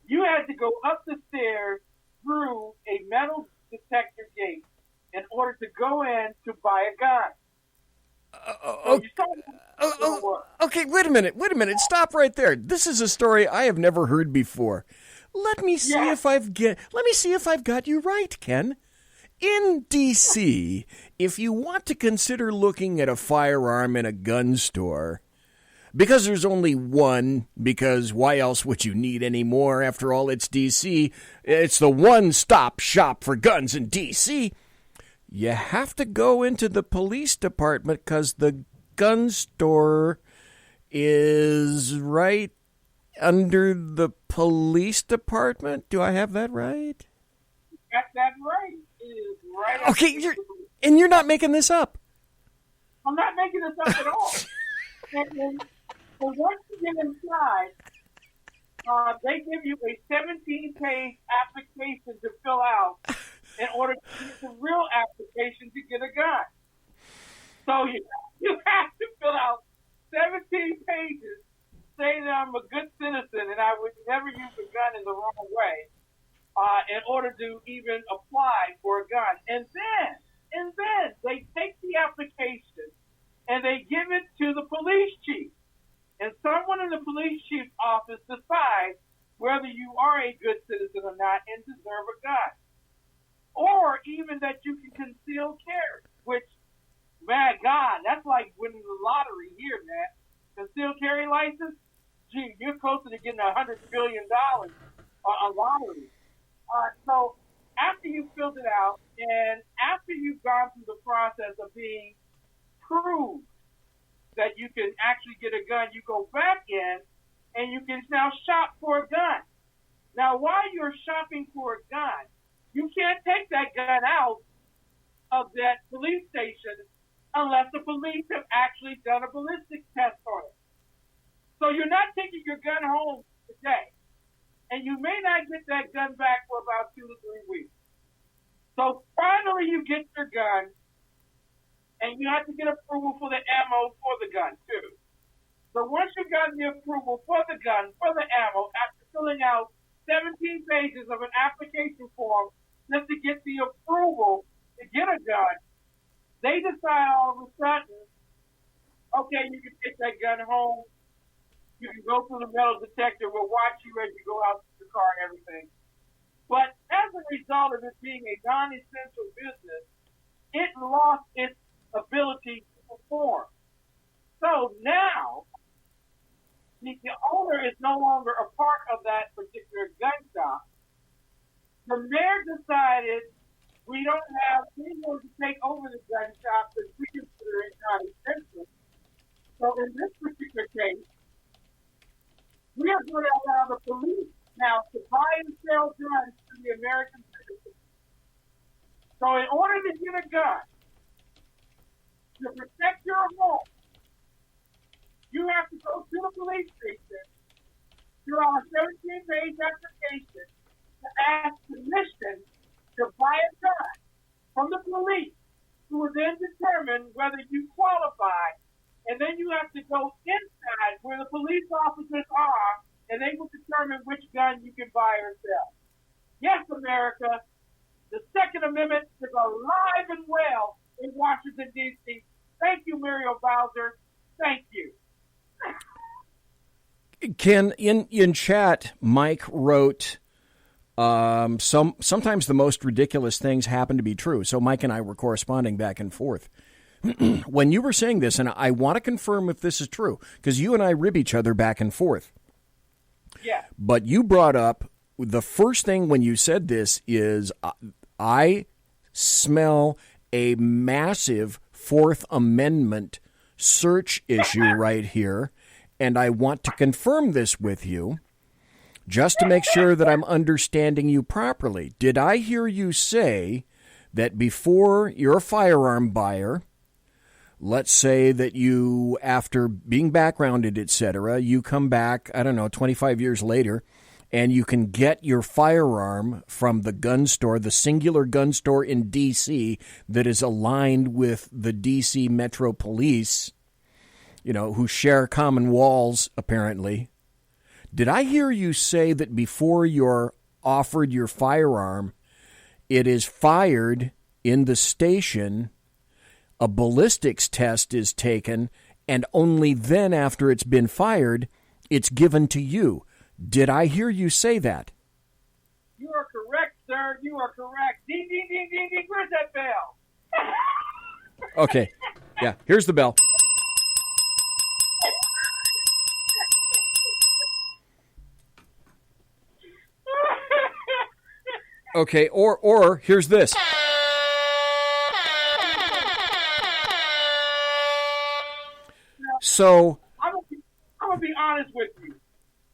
you had to go up the stairs through a metal detector gate in order to go in to buy a gun. Okay, wait a minute. Stop right there. This is a story I have never heard before. Let me see if I've got you right, Ken. In D.C., if you want to consider looking at a firearm in a gun store, because there's only one, because why else would you need any more? After all, it's D.C. It's the one-stop shop for guns in D.C. You have to go into the police department because the gun store is right under the police department. Do I have that right? You got that right. It is right. Okay, you're not making this up. I'm not making this up at all. And once you get inside, they give you a 17-page application to fill out in order to get the real application to get a gun. So you have to fill out 17 pages saying that I'm a good citizen and I would never use a gun in the wrong way in order to even apply for a gun. And then they take the application and they give it to the police chief. And someone in the police chief's office decides whether you are a good citizen or not and deserve a gun. Or even that you can conceal carry, which, my God, that's like winning the lottery here, man. Concealed carry license? Gee, you're closer to getting $100 billion on a lottery. So after you filled it out and after you've gone through the process of being proved that you can actually get a gun, you go back in and you can now shop for a gun. Now, while you're shopping for a gun, you can't take that gun out of that police station unless the police have actually done a ballistics test on it. So you're not taking your gun home today. And you may not get that gun back for about 2 to 3 weeks. So finally you get your gun, and you have to get approval for the ammo for the gun, too. So once you've gotten the approval for the gun, for the ammo, after filling out 17 pages of an application form just to get the approval to get a gun, they decide all of a sudden, okay, you can take that gun home. You can go through the metal detector. We'll watch you as you go out to the car and everything. But as a result of it being a non-essential business, it lost its ability to perform. So now, the owner is no longer a part of that particular gun shop. The mayor decided we don't have anyone to take over the gun shop because we consider it non-essential. So in this particular case, we are going to allow the police now to buy and sell guns to the American citizens. So in order to get a gun, to protect your home, you have to go to the police station, fill out a 17-page application to ask permission to buy a gun from the police, who will then determine whether you qualify. And then you have to go inside where the police officers are, and they will determine which gun you can buy or sell. Yes, America, the Second Amendment is alive and well in Washington, D.C. Thank you, Muriel Bowser. Thank you. Ken, in chat, Mike wrote, sometimes the most ridiculous things happen to be true. So Mike and I were corresponding back and forth. When you were saying this, and I want to confirm if this is true, because you and I rib each other back and forth. Yeah. But you brought up, the first thing when you said this is, I smell a massive Fourth Amendment search issue right here, and I want to confirm this with you, just to make sure that I'm understanding you properly. Did I hear you say that before you're a firearm buyer, let's say that you, after being backgrounded, etc., you come back, 25 years later, and you can get your firearm from the gun store, the singular gun store in D.C. that is aligned with the D.C. Metro Police, who share common walls, apparently. Did I hear you say that before you're offered your firearm, it is fired in the station, a ballistics test is taken, and only then after it's been fired, it's given to you? Did I hear you say that? You are correct, sir. You are correct. Ding, ding, ding, ding, ding. Where's that bell? Okay. Yeah, here's the bell. Okay, or here's this. So I'm gonna be honest with you.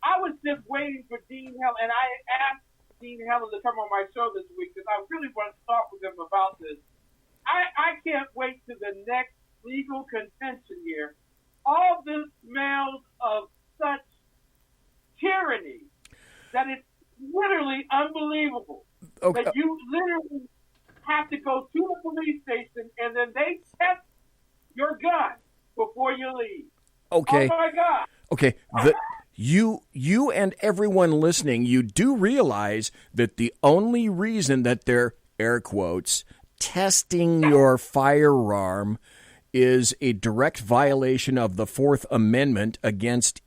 I was just waiting for Dean Helen, and I asked Dean Helen to come on my show this week because I really want to talk with him about this. I can't wait to the next legal contention here. All this smells of such tyranny that it's literally unbelievable. Okay. That you literally have to go to the police station and then they test your gun before you leave. Okay. Oh my God. Okay. You and everyone listening, you do realize that the only reason that they're, air quotes, testing your firearm is a direct violation of the Fourth Amendment against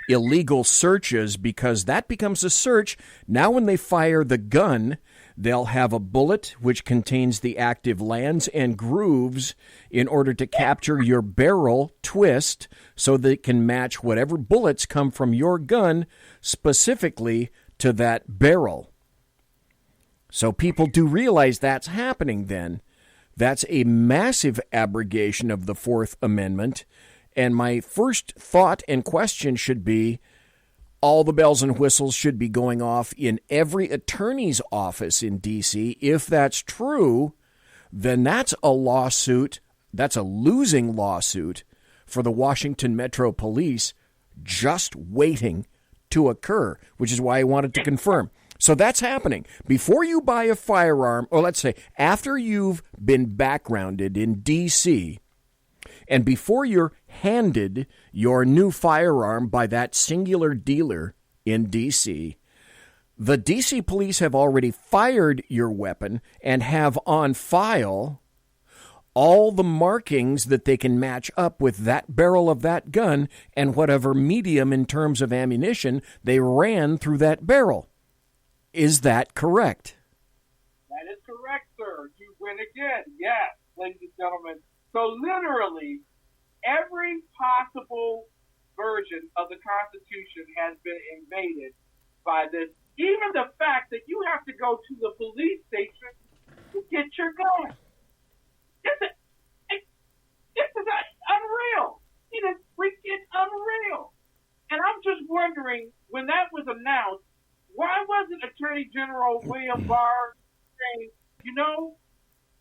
illegal searches, because that becomes a search. Now when they fire the gun, they'll have a bullet which contains the active lands and grooves in order to capture your barrel twist so that it can match whatever bullets come from your gun specifically to that barrel. So people do realize that's happening then. That's a massive abrogation of the Fourth Amendment. And my first thought and question should be, all the bells and whistles should be going off in every attorney's office in D.C. If that's true, then that's a lawsuit, that's a losing lawsuit for the Washington Metro Police just waiting to occur, which is why I wanted to confirm. So that's happening. Before you buy a firearm, or let's say after you've been backgrounded in D.C., and before you're handed your new firearm by that singular dealer in D.C., the D.C. police have already fired your weapon and have on file all the markings that they can match up with that barrel of that gun and whatever medium in terms of ammunition they ran through that barrel. Is that correct? That is correct, sir. You win again. Yes, ladies and gentlemen. So literally, every possible version of the Constitution has been invaded by this. Even the fact that you have to go to the police station to get your gun. This is unreal. It is freaking unreal. And I'm just wondering, when that was announced, why wasn't Attorney General William Barr saying,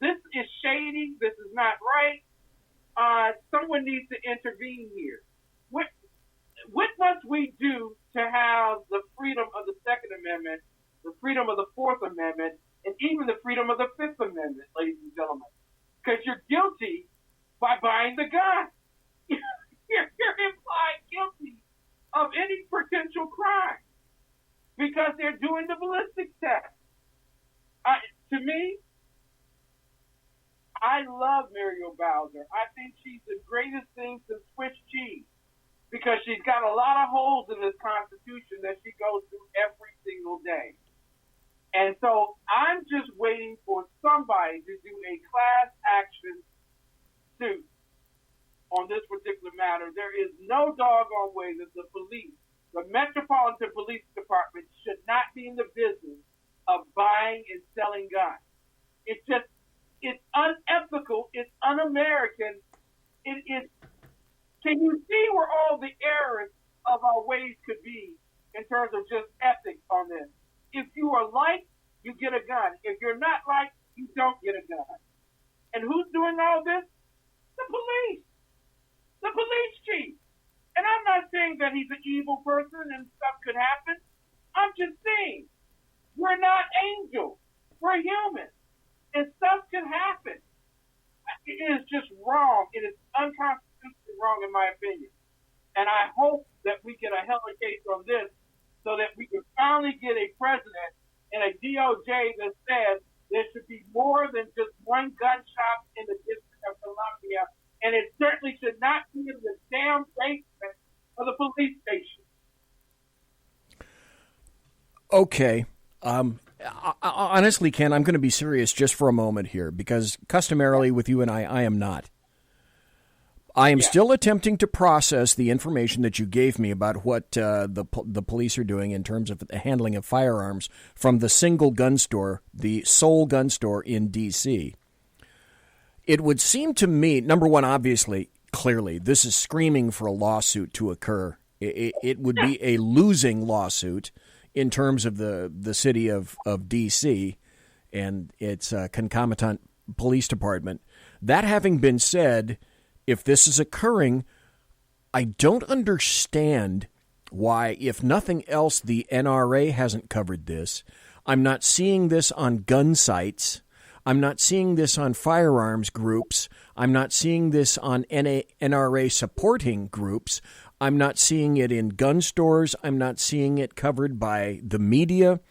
this is shady, this is not right, someone needs to intervene here? What must we do to have the freedom of the Second Amendment, the freedom of the Fourth Amendment, and even the freedom of the Fifth Amendment, ladies and gentlemen? Because you're guilty by buying the gun. You're implied guilty of any potential crime because they're doing the ballistic test. To me, I love Muriel Bowser. I think she's the greatest thing since Swiss cheese because she's got a lot of holes in this Constitution that she goes through every single day. And so I'm just waiting for somebody to do a class action suit on this particular matter. There is no doggone way that the police, the Metropolitan Police Department, should not be in the business of buying and selling guns. It's unethical. It's un-American. It is. Can you see where all the errors of our ways could be in terms of just ethics on this? If you are like, you get a gun. If you're not like, you don't get a gun. And who's doing all this? The police. The police chief. And I'm not saying that he's an evil person and stuff could happen. I'm just saying we're not angels. We're human. And stuff can happen. It is just wrong. It is unconstitutionally wrong in my opinion. And I hope that we get a hella case on this so that we can finally get a president and a DOJ that says there should be more than just one gun shop in the District of Columbia. And it certainly should not be in the damn basement of the police station. Okay. Honestly, Ken, I'm going to be serious just for a moment here because customarily with you and I am not. I am still attempting to process the information that you gave me about what the police are doing in terms of the handling of firearms from the single gun store, the sole gun store in D.C. It would seem to me, number one, obviously, clearly, this is screaming for a lawsuit to occur. It would be a losing lawsuit in terms of the city of D.C. and its concomitant police department. That having been said, if this is occurring, I don't understand why, if nothing else, the NRA hasn't covered this. I'm not seeing this on gun sites. I'm not seeing this on firearms groups. I'm not seeing this on NRA supporting groups. I'm not seeing it in gun stores. I'm not seeing it covered by the media.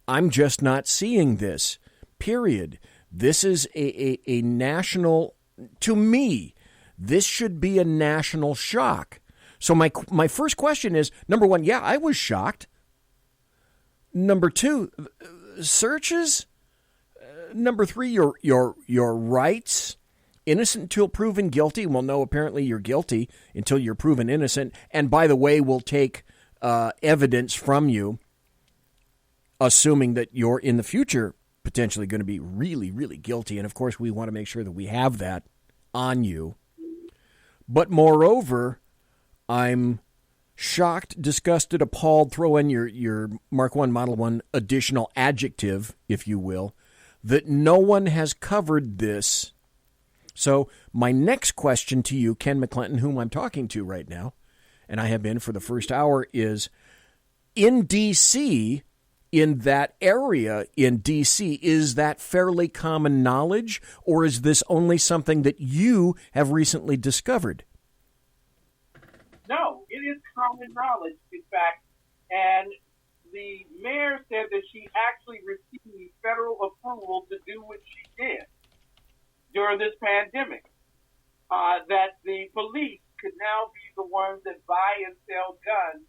I'm just not seeing this, period. This is a national, to me, this should be a national shock. So my first question is, number one, yeah, I was shocked. Number two, searches. Number three, your rights, innocent until proven guilty. Well, no, apparently you're guilty until you're proven innocent. And by the way, we'll take evidence from you, assuming that you're in the future potentially going to be really, really guilty. And of course, we want to make sure that we have that on you. But moreover, I'm shocked, disgusted, appalled, throw in your Mark I, Model 1 additional adjective, if you will, that no one has covered this. So my next question to you, Ken McCLENTON, whom I'm talking to right now, and I have been for the first hour, is in D.C., in that area in D.C., is that fairly common knowledge, or is this only something that you have recently discovered? No, it is common knowledge, in fact, and the mayor said that she actually received federal approval to do what she did during this pandemic, that the police could now be the ones that buy and sell guns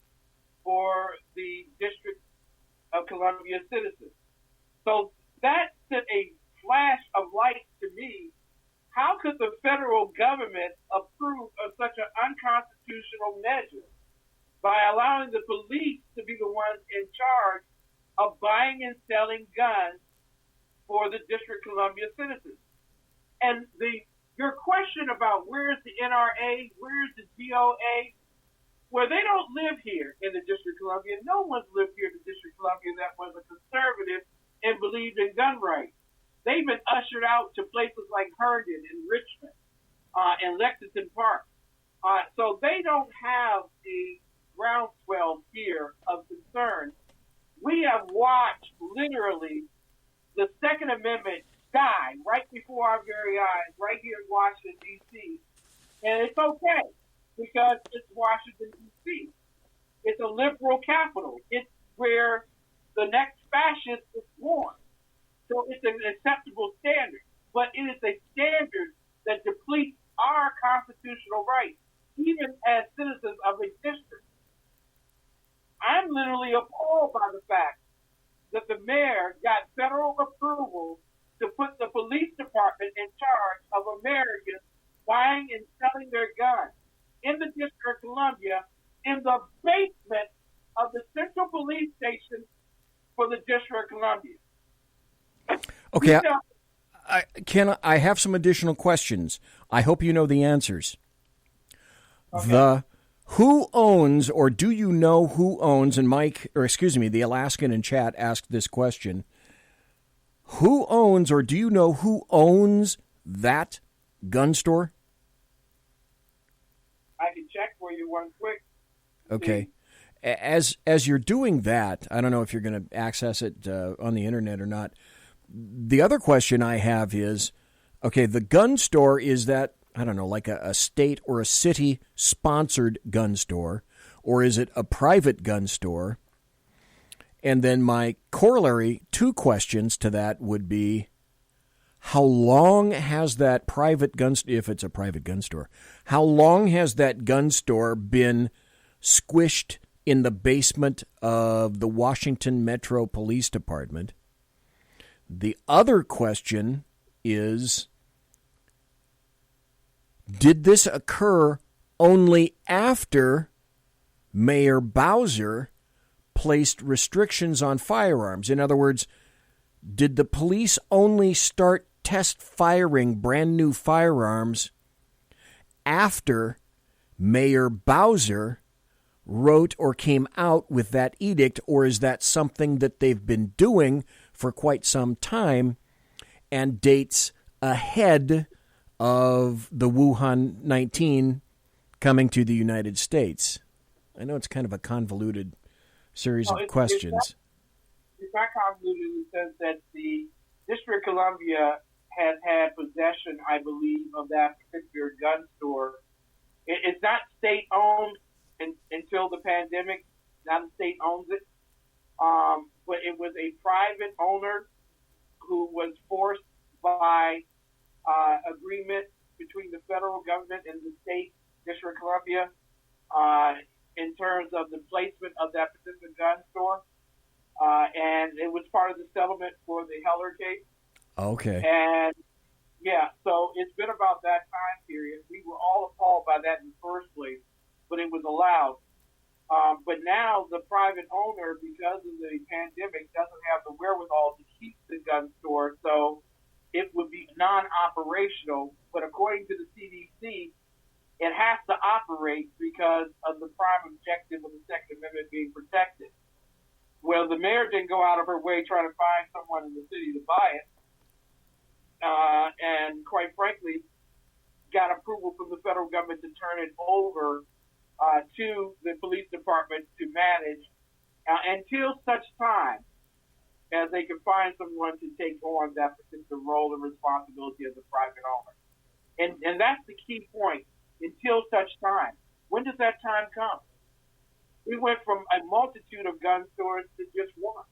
for the District of Columbia citizens. So that sent a flash of light to me. How could the federal government approve of such an unconstitutional measure by allowing the police to be the ones in charge of buying and selling guns for the District of Columbia citizens? And your question about where's the NRA, where's the DOA, well, they don't live here in the District of Columbia. No one's lived here in the District of Columbia that was a conservative and believed in gun rights. They've been ushered out to places like Herndon and Richmond and Lexington Park. So they don't have a groundswell here of concern. We have watched literally the Second Amendment die right before our very eyes, right here in Washington, D.C. And it's okay, because it's Washington, D.C. It's a liberal capital. It's where the next fascist is born. So it's an acceptable standard. But it is a standard that depletes our constitutional rights, even as citizens of a district. I'm literally appalled by the fact that the mayor got federal approval to put the police department in charge of Americans buying and selling their guns in the District of Columbia, in the basement of the Central Police Station for the District of Columbia. Okay, I have some additional questions. I hope you know the answers. Okay. Who owns, or do you know who owns, and the Alaskan in chat asked this question, who owns, or do you know who owns that gun store? I can check for you one quick. Okay. As you're doing that, I don't know if you're going to access it on the internet or not. The other question I have is, okay, the gun store, is that, I don't know, like a state or a city-sponsored gun store, or is it a private gun store? And then my corollary, two questions to that would be, how long has that private gun store, if it's a private gun store, how long has that gun store been squished in the basement of the Washington Metro Police Department? The other question is, Did this occur only after Mayor Bowser placed restrictions on firearms? In other words, did the police only start test firing brand new firearms after Mayor Bowser wrote or came out with that edict, or is that something that they've been doing for quite some time and dates ahead of the Wuhan 19 coming to the United States? I know it's kind of a convoluted series of questions. It's not convoluted in the sense that the District of Columbia has had possession, I believe, of that particular gun store. It's not state-owned until the pandemic. Now the state owns it. But it was a private owner who was forced by agreement between the federal government and the state, District of Columbia, in terms of the placement of that particular gun store. And it was part of the settlement for the Heller case. Okay. And, yeah, so it's been about that time period. We were all appalled by that in the first place, but it was allowed. But now the private owner, because of the pandemic, doesn't have the wherewithal to keep the gun store, so it would be non-operational. But according to the CDC, it has to operate because of the prime objective of the Second Amendment being protected. Well, the mayor didn't go out of her way trying to find someone in the city to buy it. And quite frankly, got approval from the federal government to turn it over to the police department to manage until such time as they can find someone to take on that particular role and responsibility as a private owner. And that's the key point, until such time. When does that time come? We went from a multitude of gun stores to just one.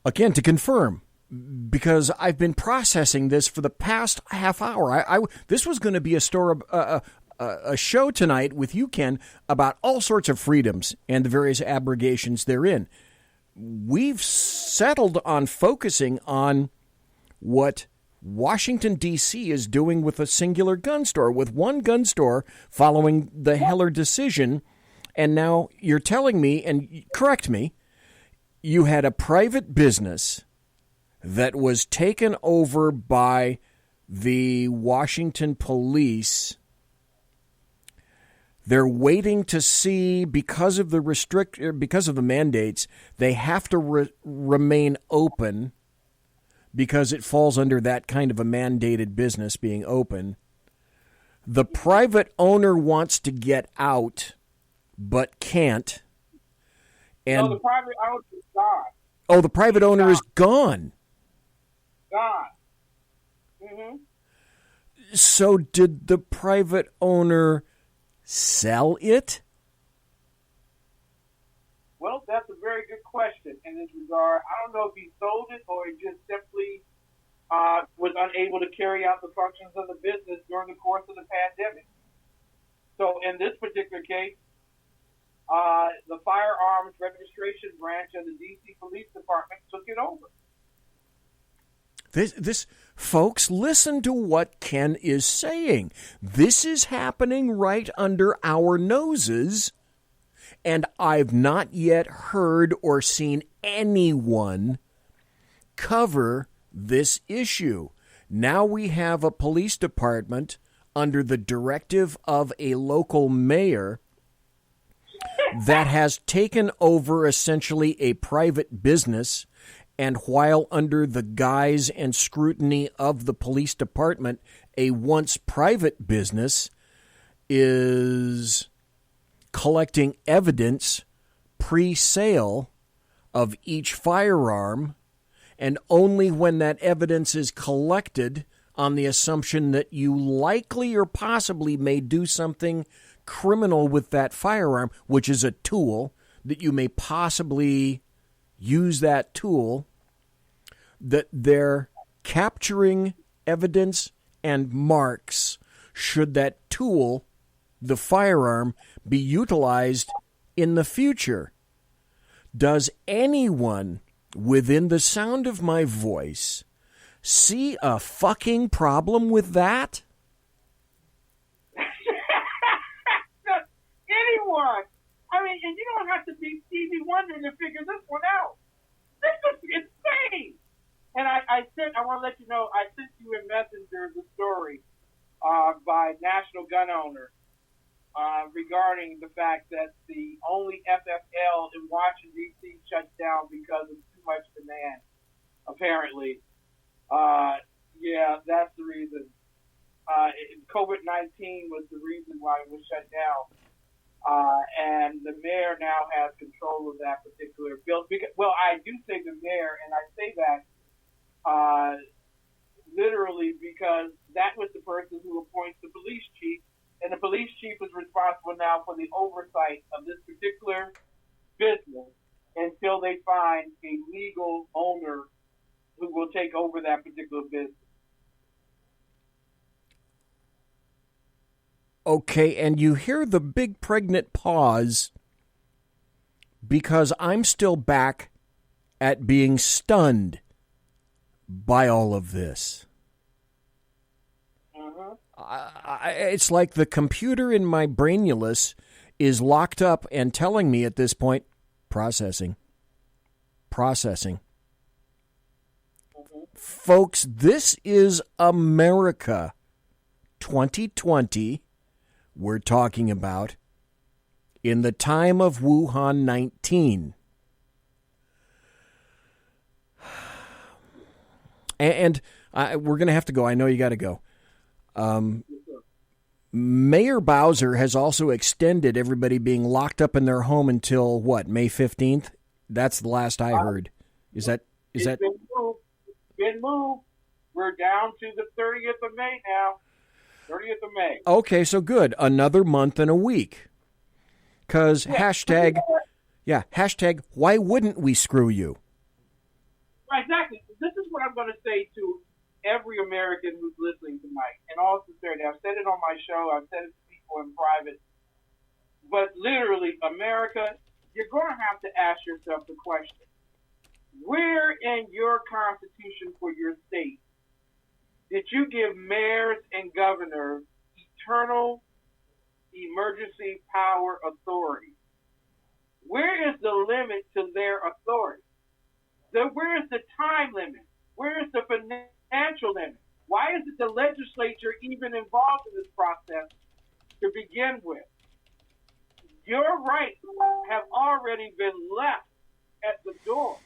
Again, to confirm, because I've been processing this for the past half hour. This was going to be a show tonight with you, Ken, about all sorts of freedoms and the various abrogations therein. We've settled on focusing on what Washington, D.C. is doing with a singular gun store, with one gun store following the Heller decision. And now you're telling me, and correct me, you had a private business that was taken over by the Washington police. They're waiting to see, because of the mandates, they have to remain open because it falls under that kind of a mandated business being open. The private owner wants to get out, but can't. And the private owner is gone. Oh, the private owner is gone. Gone. Mm-hmm. So did the private owner sell it? Well, that's a very good question in this regard. I don't know if he sold it or he just simply was unable to carry out the functions of the business during the course of the pandemic. So in this particular case, the firearms registration branch of the D.C. Police Department took it over. This, folks, listen to what Ken is saying. This is happening right under our noses, and I've not yet heard or seen anyone cover this issue. Now we have a police department under the directive of a local mayor that has taken over essentially a private business, and while under the guise and scrutiny of the police department, a once private business is collecting evidence pre-sale of each firearm, and only when that evidence is collected on the assumption that you likely or possibly may do something criminal with that firearm, which is a tool, that you may possibly use that tool, that they're capturing evidence and marks should that tool, the firearm, be utilized in the future. Does anyone within the sound of my voice see a fucking problem with that? anyone. I mean, and you don't have to be Stevie Wonder to figure this one out. This is insane. And I want to let you know, I sent you in Messenger the story by National Gun Owner regarding the fact that the only FFL in Washington, D.C. shut down because of too much demand, apparently. Yeah, that's the reason. COVID-19 was the reason why it was shut down. And the mayor now has control of that particular building. Well, I do say the mayor, and I say that literally because that was the person who appoints the police chief, and the police chief is responsible now for the oversight of this particular business until they find a legal owner who will take over that particular business. Okay, and you hear the big pregnant pause because I'm still back at being stunned by all of this. It's like the computer in my brainulus is locked up and telling me at this point, processing. Folks, this is America 2020 we're talking about in the time of Wuhan 19. And we're going to have to go. I know you got to go. Mayor Bowser has also extended everybody being locked up in their home until what, May 15th? That's the last I heard. Is that Been moved. We're down to the 30th of May now. 30th of May. Okay, so good. Another month and a week. Because hashtag, why wouldn't we screw you? Exactly. This is what I'm going to say to every American who's listening tonight. In all sincerity, I've said it on my show. I've said it to people in private. But literally, America, you're going to have to ask yourself the question, where in your Constitution for your state did you give mayors and governors eternal emergency power authority? Where is the limit to their authority? Where is the time limit? Where is the financial limit? Why isn't the legislature even involved in this process to begin with? Your rights have already been left at the door.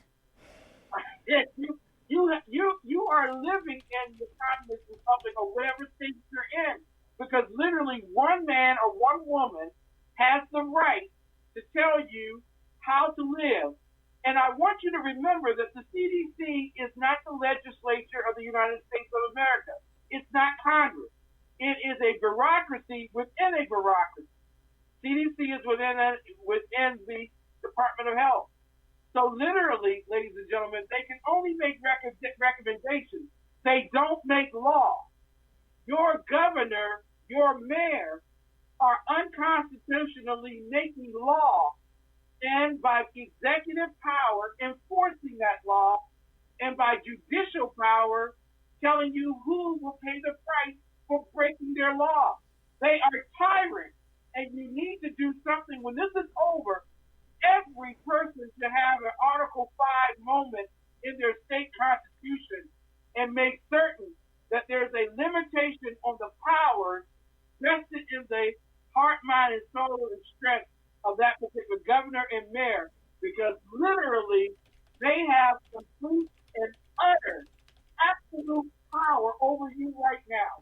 You are living in the communist republic or whatever state you're in, because literally one man or one woman has the right to tell you how to live. And I want you to remember that the CDC is not the legislature of the United States of America. It's not Congress. It is a bureaucracy within a bureaucracy. CDC is within the Department of Health. So literally, ladies and gentlemen, they can only make recommendations. They don't make law. Your governor, your mayor are unconstitutionally making law, and by executive power enforcing that law, and by judicial power telling you who will pay the price for breaking their law. They are tyrants, and you need to do something. When this is over, every person should have an Article 5 moment in their state constitution and make certain that there's a limitation on the powers vested in the heart, mind, and soul and strength of that particular governor and mayor, because literally they have complete and utter absolute power over you right now.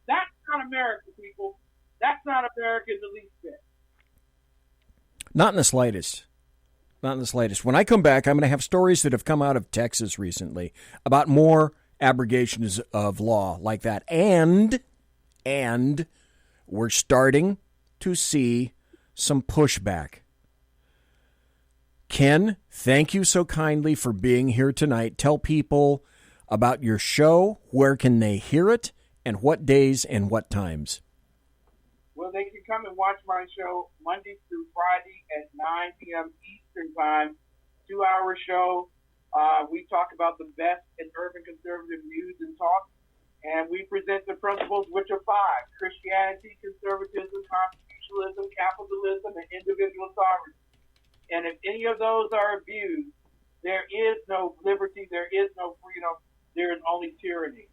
That's not America, people. That's not America in the least bit. Not in the slightest. Not in the slightest. When I come back, I'm going to have stories that have come out of Texas recently about more abrogations of law like that. And we're starting to see some pushback. Ken, thank you so kindly for being here tonight. Tell people about your show. Where can they hear it? And what days and what times? Well, they can come and watch my show Monday through Friday at 9 p.m. Eastern Time, 2-hour show. We talk about the best in urban conservative news and talk, and we present the principles, which are 5: Christianity, conservatism, Constitution, socialism, capitalism, and individual sovereignty. And if any of those are abused, there is no liberty, there is no freedom, there is only tyranny.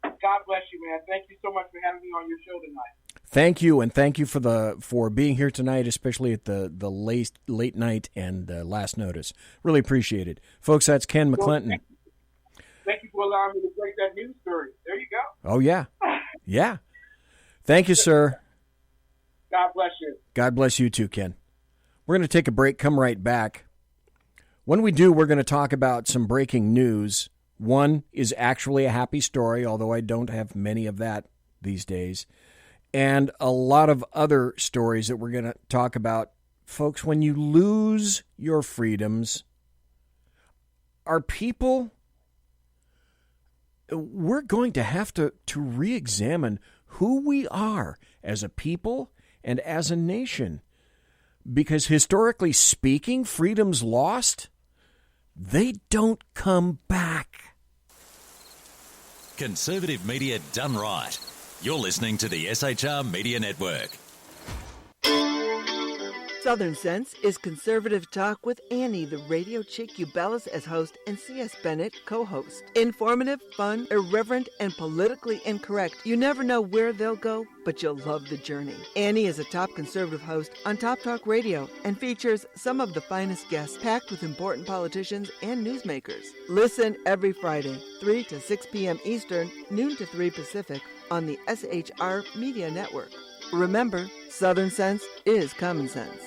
God bless you, man. Thank you so much for having me on your show tonight. Thank you, and thank you for being here tonight, especially at the late night and last notice. Really appreciate it. Folks, that's Ken McCLENTON. Thank you for allowing me to break that news story. There you go. Oh, yeah. Yeah. Thank you, sir. God bless you. God bless you too, Ken. We're going to take a break, come right back. When we do, we're going to talk about some breaking news. One is actually a happy story, although I don't have many of that these days. And a lot of other stories that we're going to talk about. Folks, when you lose your freedoms, we're going to have to re-examine who we are as a people and as a nation. Because historically speaking, freedoms lost, they don't come back. Conservative media done right. You're listening to the SHR Media Network. Southern Sense is conservative talk with Annie, the radio chick you bellows as host, and C.S. Bennett co-host. Informative, fun, irreverent, and politically incorrect. You never know where they'll go, but you'll love the journey. Annie is a top conservative host on Top Talk Radio and features some of the finest guests packed with important politicians and newsmakers. Listen every Friday, 3 to 6 p.m. Eastern, noon to 3 Pacific, on the SHR Media Network. Remember, Southern Sense is common sense.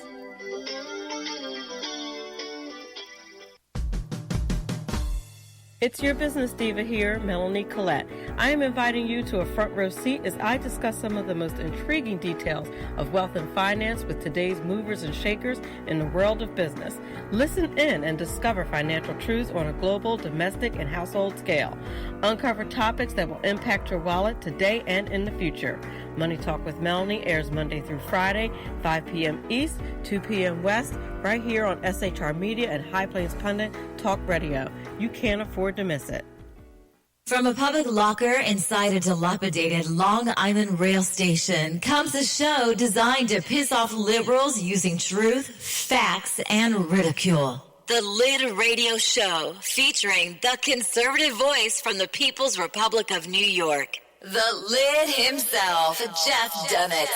It's your business diva here, Melanie Collette. I am inviting you to a front row seat as I discuss some of the most intriguing details of wealth and finance with today's movers and shakers in the world of business. Listen in and discover financial truths on a global, domestic, and household scale. Uncover topics that will impact your wallet today and in the future. Money Talk with Melanie airs Monday through Friday, 5 p.m. East, 2 p.m. West, right here on SHR Media and High Plains Pundit Talk Radio. You can't afford to miss it. From a public locker inside a dilapidated Long Island rail station comes a show designed to piss off liberals using truth, facts, and ridicule. The Lid Radio Show, featuring the conservative voice from the People's Republic of New York. The Lid himself, Jeff Dunnett.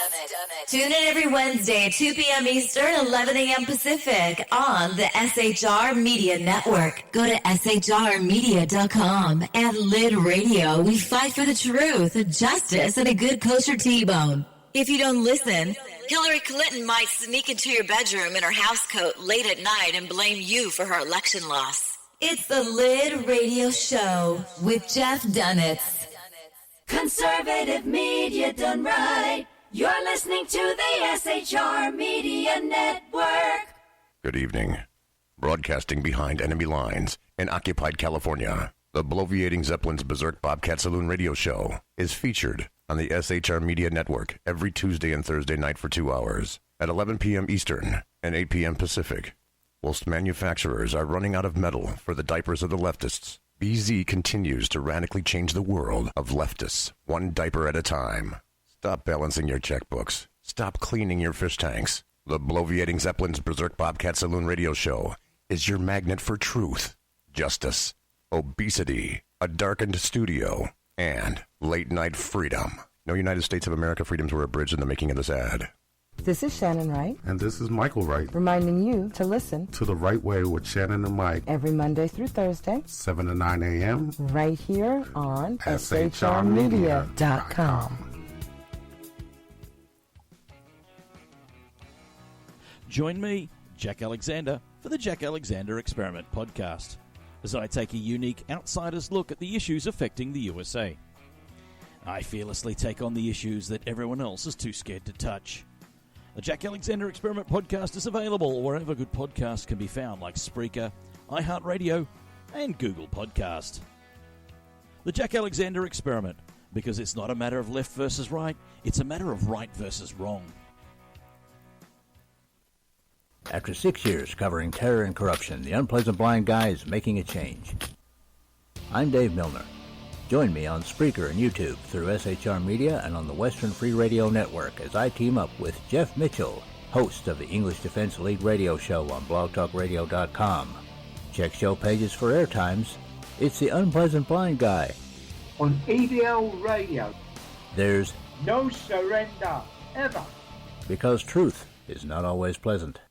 Tune in every Wednesday at 2 p.m. Eastern, 11 a.m. Pacific on the SHR Media Network. Go to shrmedia.com. At Lid Radio, we fight for the truth, justice, and a good kosher T-bone. If you don't listen, Hillary Clinton might sneak into your bedroom in her housecoat late at night and blame you for her election loss. It's the Lid Radio Show with Jeff Dunnett. Conservative media done right. You're listening to the SHR Media Network. Good evening. Broadcasting behind enemy lines in occupied California, the bloviating Zeppelin's Berserk Bobcat Saloon radio show is featured on the SHR Media Network every Tuesday and Thursday night for 2 hours at 11 p.m. Eastern and 8 p.m. Pacific. Whilst manufacturers are running out of metal for the diapers of the leftists, BZ continues to radically change the world of leftists, one diaper at a time. Stop balancing your checkbooks. Stop cleaning your fish tanks. The bloviating Zeppelin's Berserk Bobcat Saloon radio show is your magnet for truth, justice, obesity, a darkened studio, and late-night freedom. No United States of America freedoms were abridged in the making of this ad. This is Shannon Wright. And this is Michael Wright. Reminding you to listen to The Right Way with Shannon and Mike. Every Monday through Thursday. 7 to 9 a.m. Right here on SHRmedia.com. Join me, Jack Alexander, for the Jack Alexander Experiment podcast, as I take a unique outsider's look at the issues affecting the USA. I fearlessly take on the issues that everyone else is too scared to touch. The Jack Alexander Experiment podcast is available wherever good podcasts can be found, like Spreaker, iHeartRadio, and Google Podcast. The Jack Alexander Experiment, because it's not a matter of left versus right, it's a matter of right versus wrong. After 6 years covering terror and corruption, the unpleasant blind guy is making a change. I'm Dave Milner. Join me on Spreaker and YouTube through SHR Media and on the Western Free Radio Network as I team up with Jeff Mitchell, host of the English Defense Elite Radio Show on blogtalkradio.com. Check show pages for airtimes. It's the Unpleasant Blind Guy. On EDL Radio. There's no surrender, ever. Because truth is not always pleasant.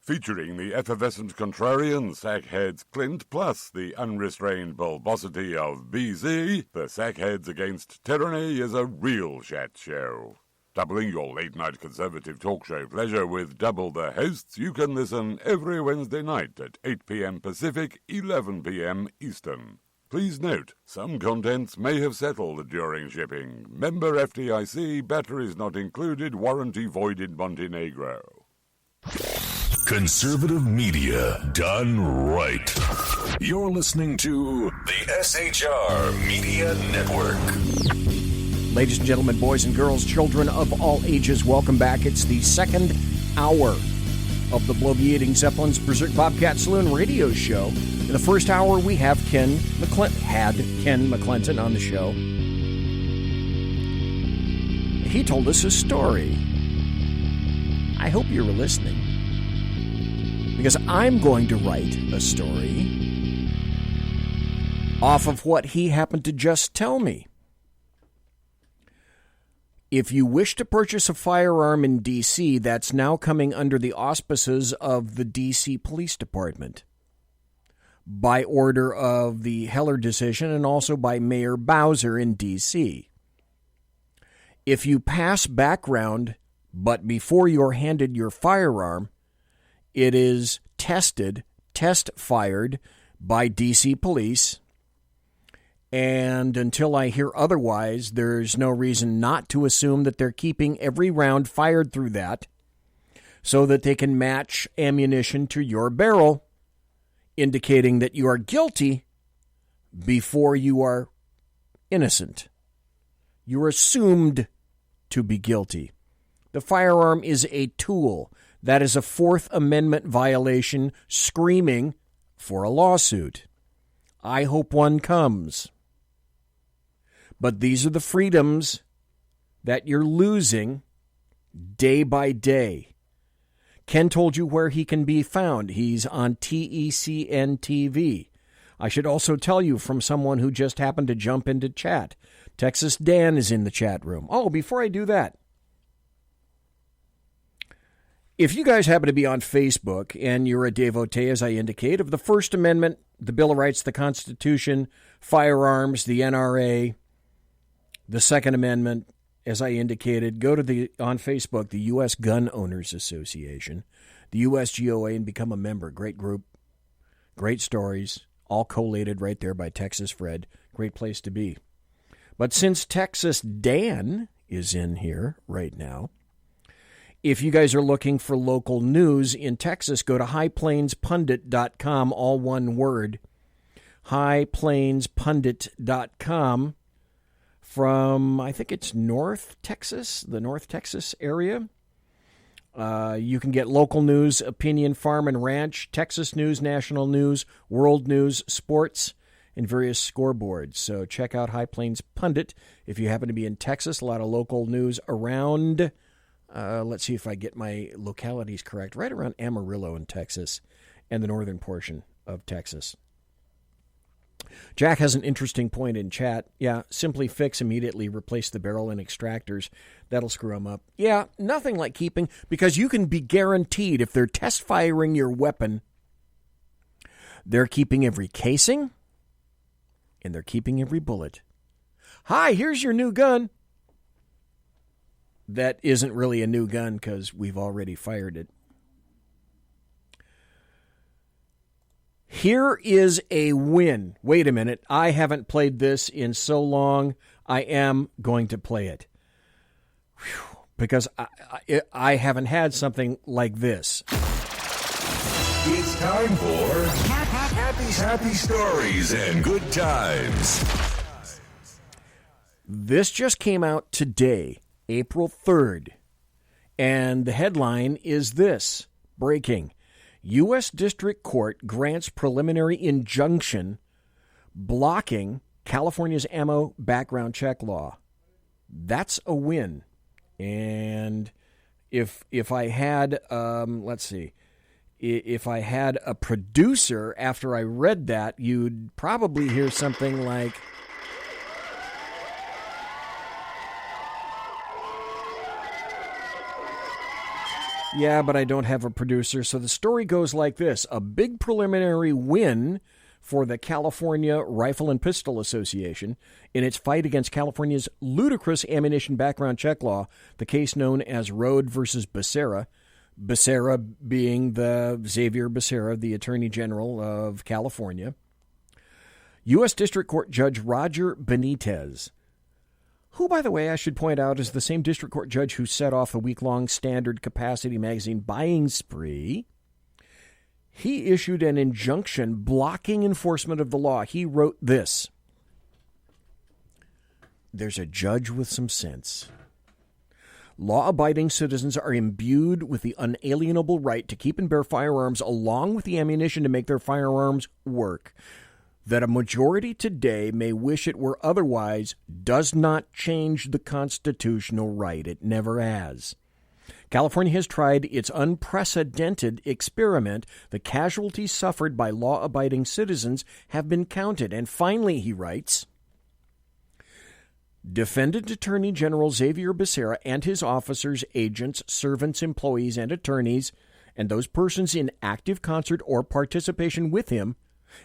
Featuring the effervescent contrarian sackheads Clint plus the unrestrained bulbosity of BZ, the Sackheads Against Tyranny is a real chat show. Doubling your late-night conservative talk show pleasure with double the hosts, you can listen every Wednesday night at 8 p.m. Pacific, 11 p.m. Eastern. Please note, some contents may have settled during shipping. Member FDIC, batteries not included, warranty void in Montenegro. Conservative media done right. You're listening to the SHR Media Network. Ladies and gentlemen, boys and girls, children of all ages, welcome back. It's the second hour of the Bloviating Zeppelin's Berserk Bobcat Saloon radio show. In the first hour, we have Ken McCLENTON on the show. He told us a story. I hope you were listening, because I'm going to write a story off of what he happened to just tell me. If you wish to purchase a firearm in D.C., that's now coming under the auspices of the D.C. Police Department, by order of the Heller decision and also by Mayor Bowser in D.C. If you pass background, but before you're handed your firearm, it is test-fired by D.C. Police, and until I hear otherwise, there's no reason not to assume that they're keeping every round fired through that so that they can match ammunition to your barrel, indicating that you are guilty before you are innocent. You're assumed to be guilty. The firearm is a tool. That is a Fourth Amendment violation screaming for a lawsuit. I hope one comes. But these are the freedoms that you're losing day by day. Ken told you where he can be found. He's on TECN TV. I should also tell you from someone who just happened to jump into chat. Texas Dan is in the chat room. Oh, before I do that, if you guys happen to be on Facebook and you're a devotee, as I indicate, of the First Amendment, the Bill of Rights, the Constitution, firearms, the NRA, the Second Amendment, as I indicated, go to on Facebook, the U.S. Gun Owners Association, the USGOA, and become a member. Great group, great stories, all collated right there by Texas Fred. Great place to be. But since Texas Dan is in here right now, if you guys are looking for local news in Texas, go to highplainspundit.com, all one word, highplainspundit.com, from, I think it's North Texas, the North Texas area. You can get local news, opinion, farm and ranch, Texas news, national news, world news, sports, and various scoreboards. So check out High Plains Pundit if you happen to be in Texas. A lot of local news around, let's see if I get my localities correct, right around Amarillo in Texas and the northern portion of Texas. Jack has an interesting point in chat. Yeah, simply fix, immediately replace the barrel and extractors. That'll screw them up. Yeah, nothing like keeping, because you can be guaranteed if they're test firing your weapon, they're keeping every casing and they're keeping every bullet. Hi, here's your new gun. That isn't really a new gun because we've already fired it. Here is a win. Wait a minute. I haven't played this in so long. I am going to play it. Whew, because I haven't had something like this. It's time for happy stories and good times. This just came out today, April 3rd. And the headline is this, breaking. U.S. District Court grants preliminary injunction blocking California's ammo background check law. That's a win. And if I had, if I had a producer after I read that, you'd probably hear something like, yeah, but I don't have a producer. So the story goes like this. A big preliminary win for the California Rifle and Pistol Association in its fight against California's ludicrous ammunition background check law, the case known as Rode versus Becerra. Becerra being the Xavier Becerra, the Attorney General of California. U.S. District Court Judge Roger Benitez, who, by the way, I should point out is the same district court judge who set off the week-long Standard Capacity magazine buying spree. He issued an injunction blocking enforcement of the law. He wrote this: "There's a judge with some sense. Law-abiding citizens are imbued with the unalienable right to keep and bear firearms along with the ammunition to make their firearms work. That a majority today may wish it were otherwise does not change the constitutional right. It never has. California has tried its unprecedented experiment. The casualties suffered by law-abiding citizens have been counted." And finally, he writes, "Defendant Attorney General Xavier Becerra and his officers, agents, servants, employees, and attorneys, and those persons in active concert or participation with him,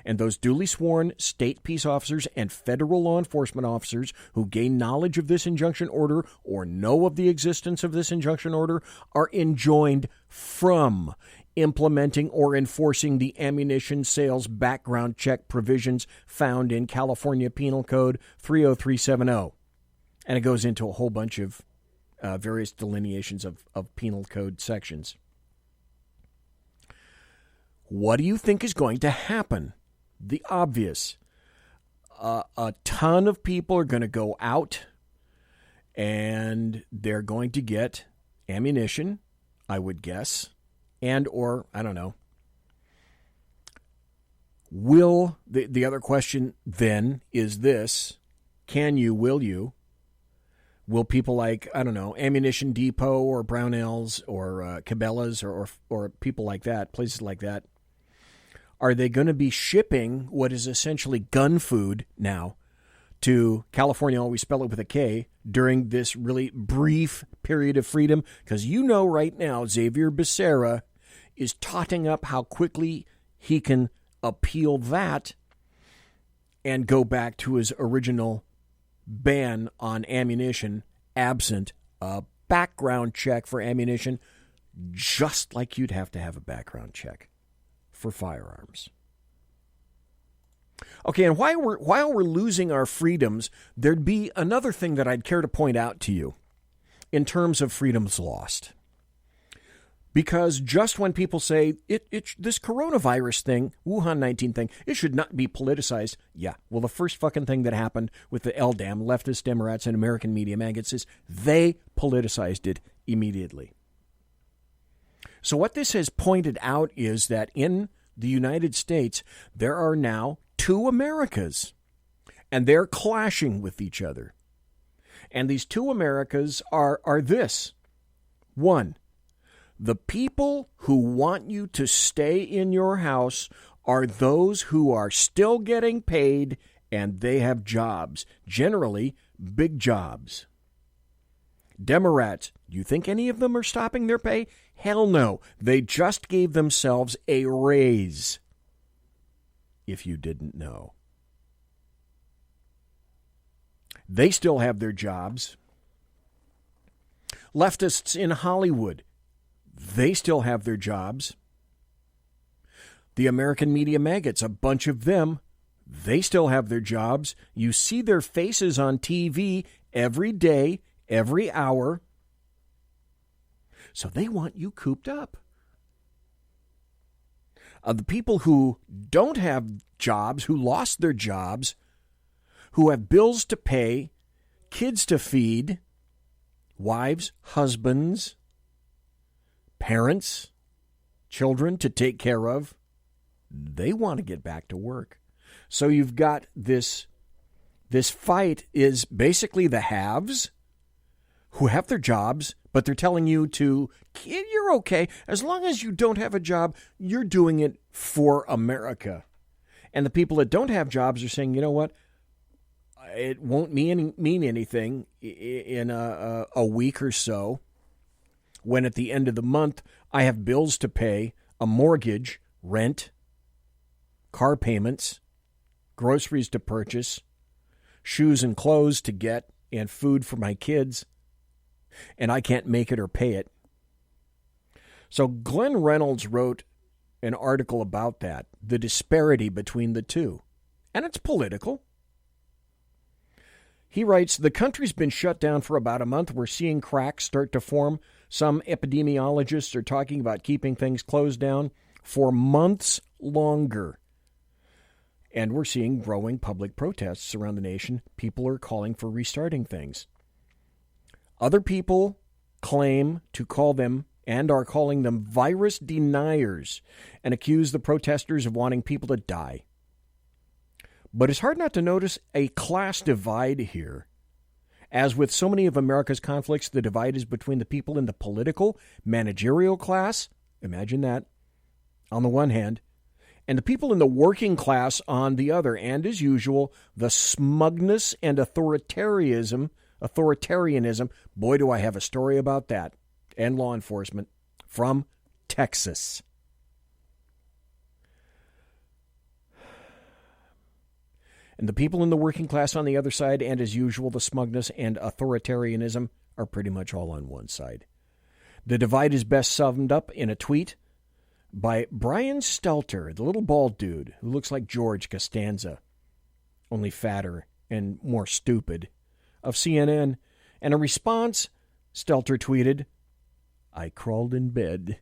and those duly sworn state peace officers and federal law enforcement officers who gain knowledge of this injunction order or know of the existence of this injunction order are enjoined from implementing or enforcing the ammunition sales background check provisions found in California Penal Code 30370. And it goes into a whole bunch of various delineations of penal code sections. What do you think is going to happen? The obvious. A ton of people are going to go out and they're going to get ammunition, I would guess, and or, I don't know. The other question then is this: will you? Will people like, I don't know, Ammunition Depot or Brownells or Cabela's or people like that, places like that, are they going to be shipping what is essentially gun food now to California, always spell it with a K, during this really brief period of freedom? Because you know right now Xavier Becerra is totting up how quickly he can appeal that and go back to his original ban on ammunition absent a background check for ammunition, just like you'd have to have a background check for firearms. Okay, and while we're losing our freedoms, there'd be another thing that I'd care to point out to you in terms of freedoms lost. Because just when people say, this coronavirus thing, Wuhan 19 thing, it should not be politicized. Yeah, well, the first fucking thing that happened with the LDAM, Leftist, Demorats, and American Media Maggots, is they politicized it immediately. So what this has pointed out is that in the United States, there are now two Americas, and they're clashing with each other. And these two Americas are this. One, the people who want you to stay in your house are those who are still getting paid and they have jobs, generally big jobs. Demorats, you think any of them are stopping their pay? Hell no. They just gave themselves a raise, if you didn't know. They still have their jobs. Leftists in Hollywood, they still have their jobs. The American Media Maggots, a bunch of them, they still have their jobs. You see their faces on TV every day, every hour. So they want you cooped up. The people who don't have jobs, who lost their jobs, who have bills to pay, kids to feed, wives, husbands, parents, children to take care of, they want to get back to work. So you've got this This fight is basically the haves who have their jobs, but they're telling you you're okay. As long as you don't have a job, you're doing it for America. And the people that don't have jobs are saying, you know what? It won't mean anything in a week or so when at the end of the month I have bills to pay, a mortgage, rent, car payments, groceries to purchase, shoes and clothes to get, and food for my kids, and I can't make it or pay it. So Glenn Reynolds wrote an article about that, the disparity between the two, and it's political. He writes, the country's been shut down for about a month. We're seeing cracks start to form. Some epidemiologists are talking about keeping things closed down for months longer. And we're seeing growing public protests around the nation. People are calling for restarting things. Other people claim to call them and are calling them virus deniers and accuse the protesters of wanting people to die. But it's hard not to notice a class divide here. As with so many of America's conflicts, the divide is between the people in the political, managerial class, imagine that, on the one hand, and the people in the working class on the other. And as usual, the smugness and authoritarianism, boy, do I have a story about that, and law enforcement from Texas. And the people in the working class on the other side, and as usual, the smugness and authoritarianism are pretty much all on one side. The divide is best summed up in a tweet by Brian Stelter, the little bald dude who looks like George Costanza, only fatter and more stupid, of CNN. And in response, Stelter tweeted, I crawled in bed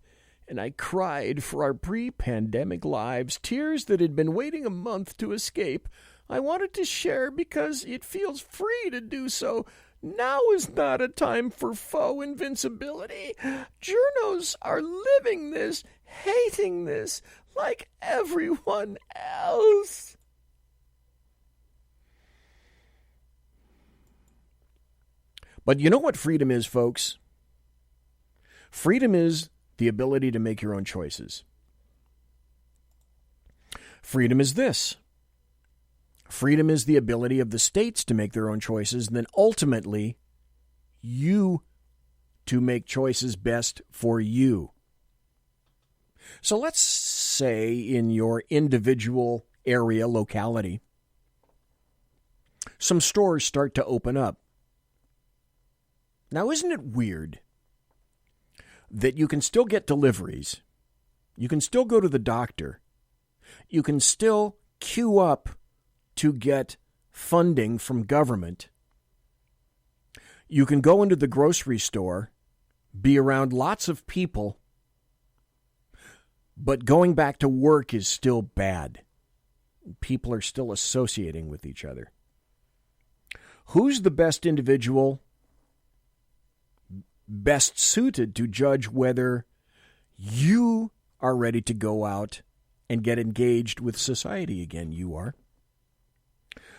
and I cried for our pre-pandemic lives, tears that had been waiting a month to escape. I wanted to share because it feels free to do so. Now is not a time for faux invincibility. Journos are living this, hating this, like everyone else. But you know what freedom is, folks? Freedom is the ability to make your own choices. Freedom is this. Freedom is the ability of the states to make their own choices, and then ultimately, you to make choices best for you. So let's say in your individual area, locality, some stores start to open up. Now, isn't it weird that you can still get deliveries, you can still go to the doctor, you can still queue up to get funding from government, you can go into the grocery store, be around lots of people, but going back to work is still bad. People are still associating with each other. Who's the best individual, best suited to judge whether you are ready to go out and get engaged with society again? You are.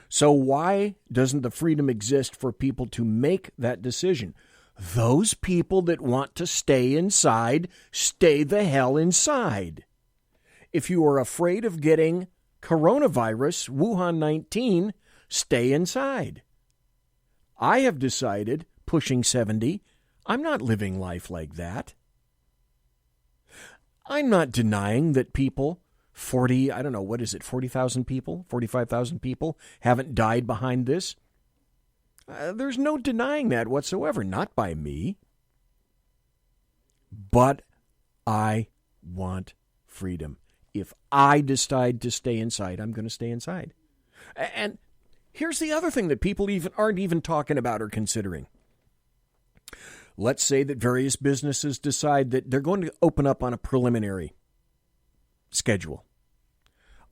So why doesn't the freedom exist for people to make that decision? Those people that want to stay inside, stay the hell inside. If you are afraid of getting coronavirus, Wuhan 19, stay inside. I have decided, pushing 70, I'm not living life like that. I'm not denying that people, 40,000 people, 45,000 people haven't died behind this. There's no denying that whatsoever, not by me. But I want freedom. If I decide to stay inside, I'm going to stay inside. And here's the other thing that people aren't even talking about or considering. Let's say that various businesses decide that they're going to open up on a preliminary schedule.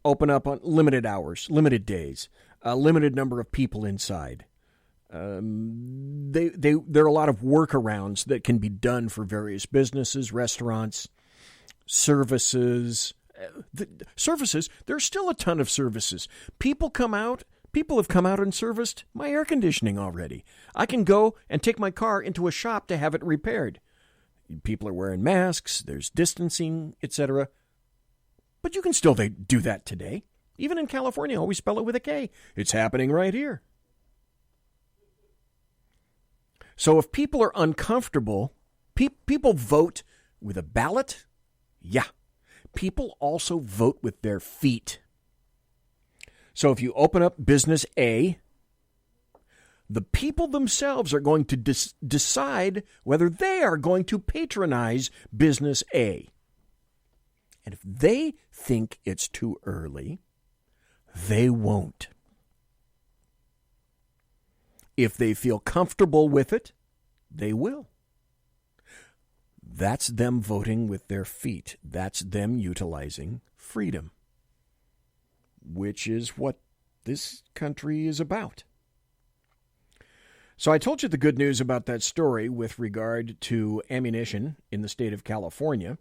Open up on limited hours, limited days, a limited number of people inside. There are a lot of workarounds that can be done for various businesses, restaurants, services. There's still a ton of services. People come out, People have come out and serviced my air conditioning already. I can go and take my car into a shop to have it repaired. People are wearing masks, there's distancing, etc. But you can still do that today. Even in California, always spell it with a K. It's happening right here. So if people are uncomfortable, people vote with a ballot? Yeah. People also vote with their feet. So if you open up business A, the people themselves are going to decide whether they are going to patronize business A. And if they think it's too early, they won't. If they feel comfortable with it, they will. That's them voting with their feet. That's them utilizing freedom, which is what this country is about. So I told you the good news about that story with regard to ammunition in the state of California,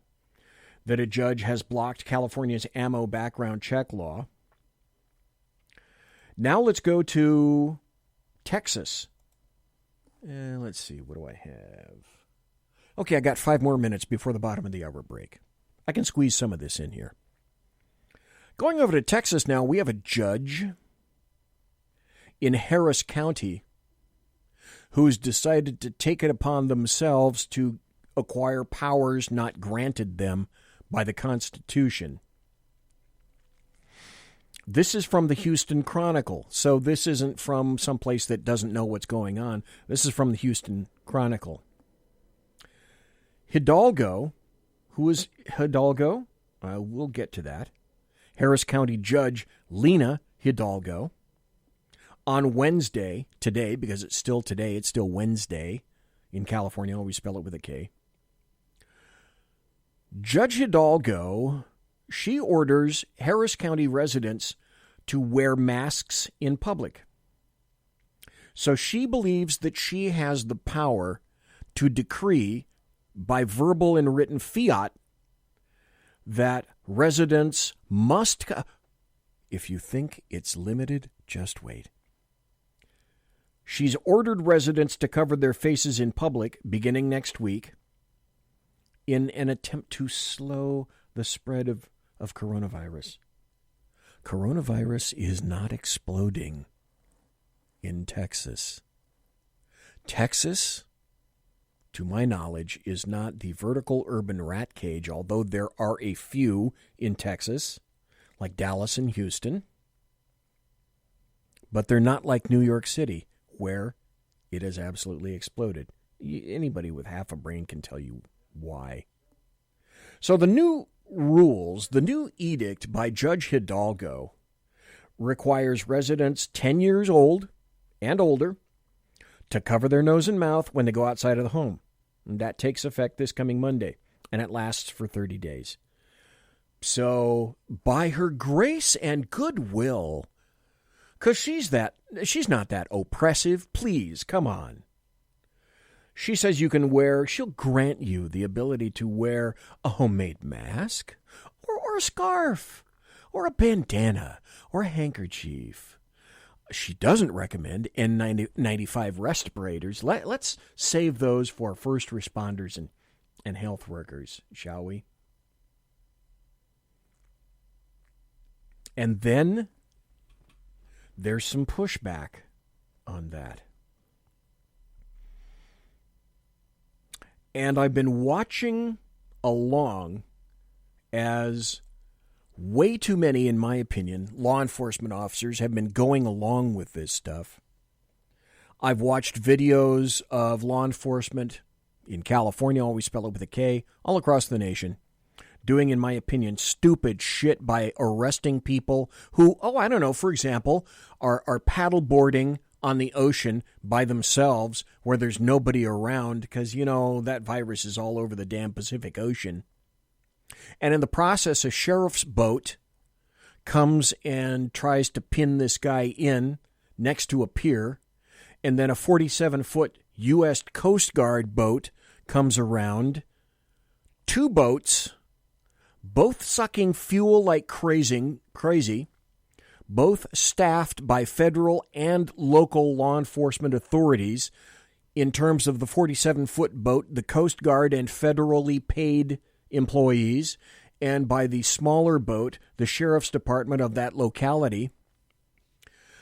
that a judge has blocked California's ammo background check law. Now let's go to Texas. Let's see, what do I have? Okay, I got 5 more minutes before the bottom of the hour break. I can squeeze some of this in here. Going over to Texas now, we have a judge in Harris County who's decided to take it upon themselves to acquire powers not granted them by the Constitution. This is from the Houston Chronicle, so this isn't from someplace that doesn't know what's going on. This is from the Houston Chronicle. Hidalgo, who is Hidalgo? We'll get to that. Harris County Judge Lena Hidalgo, on Wednesday, today, because it's still today, it's still Wednesday. In California, always spell it with a K. Judge Hidalgo, she orders Harris County residents to wear masks in public. So she believes that she has the power to decree by verbal and written fiat that residents must... If you think it's limited, just wait. She's ordered residents to cover their faces in public beginning next week in an attempt to slow the spread of coronavirus. Coronavirus is not exploding in Texas. Texas, to my knowledge, is not the vertical urban rat cage, although there are a few in Texas, like Dallas and Houston. But they're not like New York City, where it has absolutely exploded. Anybody with half a brain can tell you why. So the new rules, the new edict by Judge Hidalgo requires residents 10 years old and older to cover their nose and mouth when they go outside of the home. And that takes effect this coming Monday, and it lasts for 30 days. So by her grace and goodwill, because she's not that oppressive, please, come on. She says she'll grant you the ability to wear a homemade mask or a scarf or a bandana or a handkerchief. She doesn't recommend N95 respirators. Let's save those for first responders and health workers, shall we? And then there's some pushback on that. And I've been watching along as way too many, in my opinion, law enforcement officers have been going along with this stuff. I've watched videos of law enforcement in California, always spell it with a K, all across the nation, doing, in my opinion, stupid shit by arresting people who, for example, are paddleboarding on the ocean by themselves where there's nobody around because, that virus is all over the damn Pacific Ocean. And in the process, a sheriff's boat comes and tries to pin this guy in next to a pier, and then a 47-foot U.S. Coast Guard boat comes around. 2 boats, both sucking fuel like crazy, both staffed by federal and local law enforcement authorities. In terms of the 47-foot boat, the Coast Guard and federally paid employees, and by the smaller boat, the sheriff's department of that locality.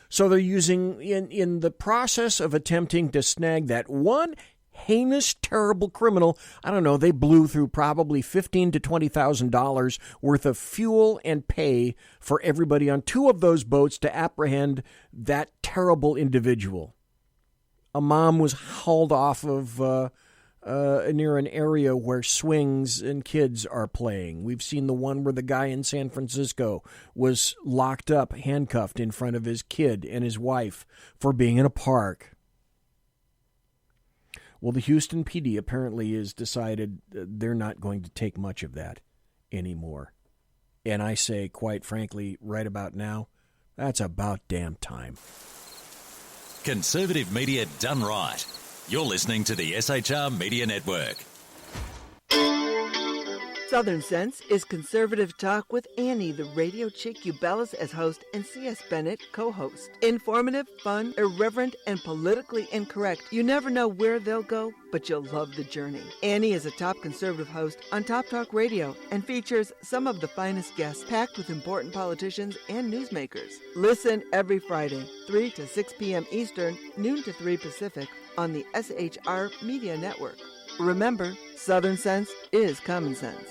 So they're using, in the process of attempting to snag that one heinous, terrible criminal, I don't know, they blew through probably $15,000 to $20,000 worth of fuel and pay for everybody on two of those boats to apprehend that terrible individual. A mom was hauled off of near an area where swings and kids are playing. We've seen the one where the guy in San Francisco was locked up, handcuffed in front of his kid and his wife for being in a park. Well, the Houston PD apparently has decided they're not going to take much of that anymore. And I say, quite frankly, right about now, that's about damn time. Conservative media done right. You're listening to the SHR Media Network. Southern Sense is conservative talk with Annie, the radio chick you bellows as host, and C.S. Bennett, co-host. Informative, fun, irreverent, and politically incorrect. You never know where they'll go, but you'll love the journey. Annie is a top conservative host on Top Talk Radio and features some of the finest guests packed with important politicians and newsmakers. Listen every Friday, 3 to 6 p.m. Eastern, noon to 3 Pacific, on the SHR Media Network. Remember, Southern Sense is common sense.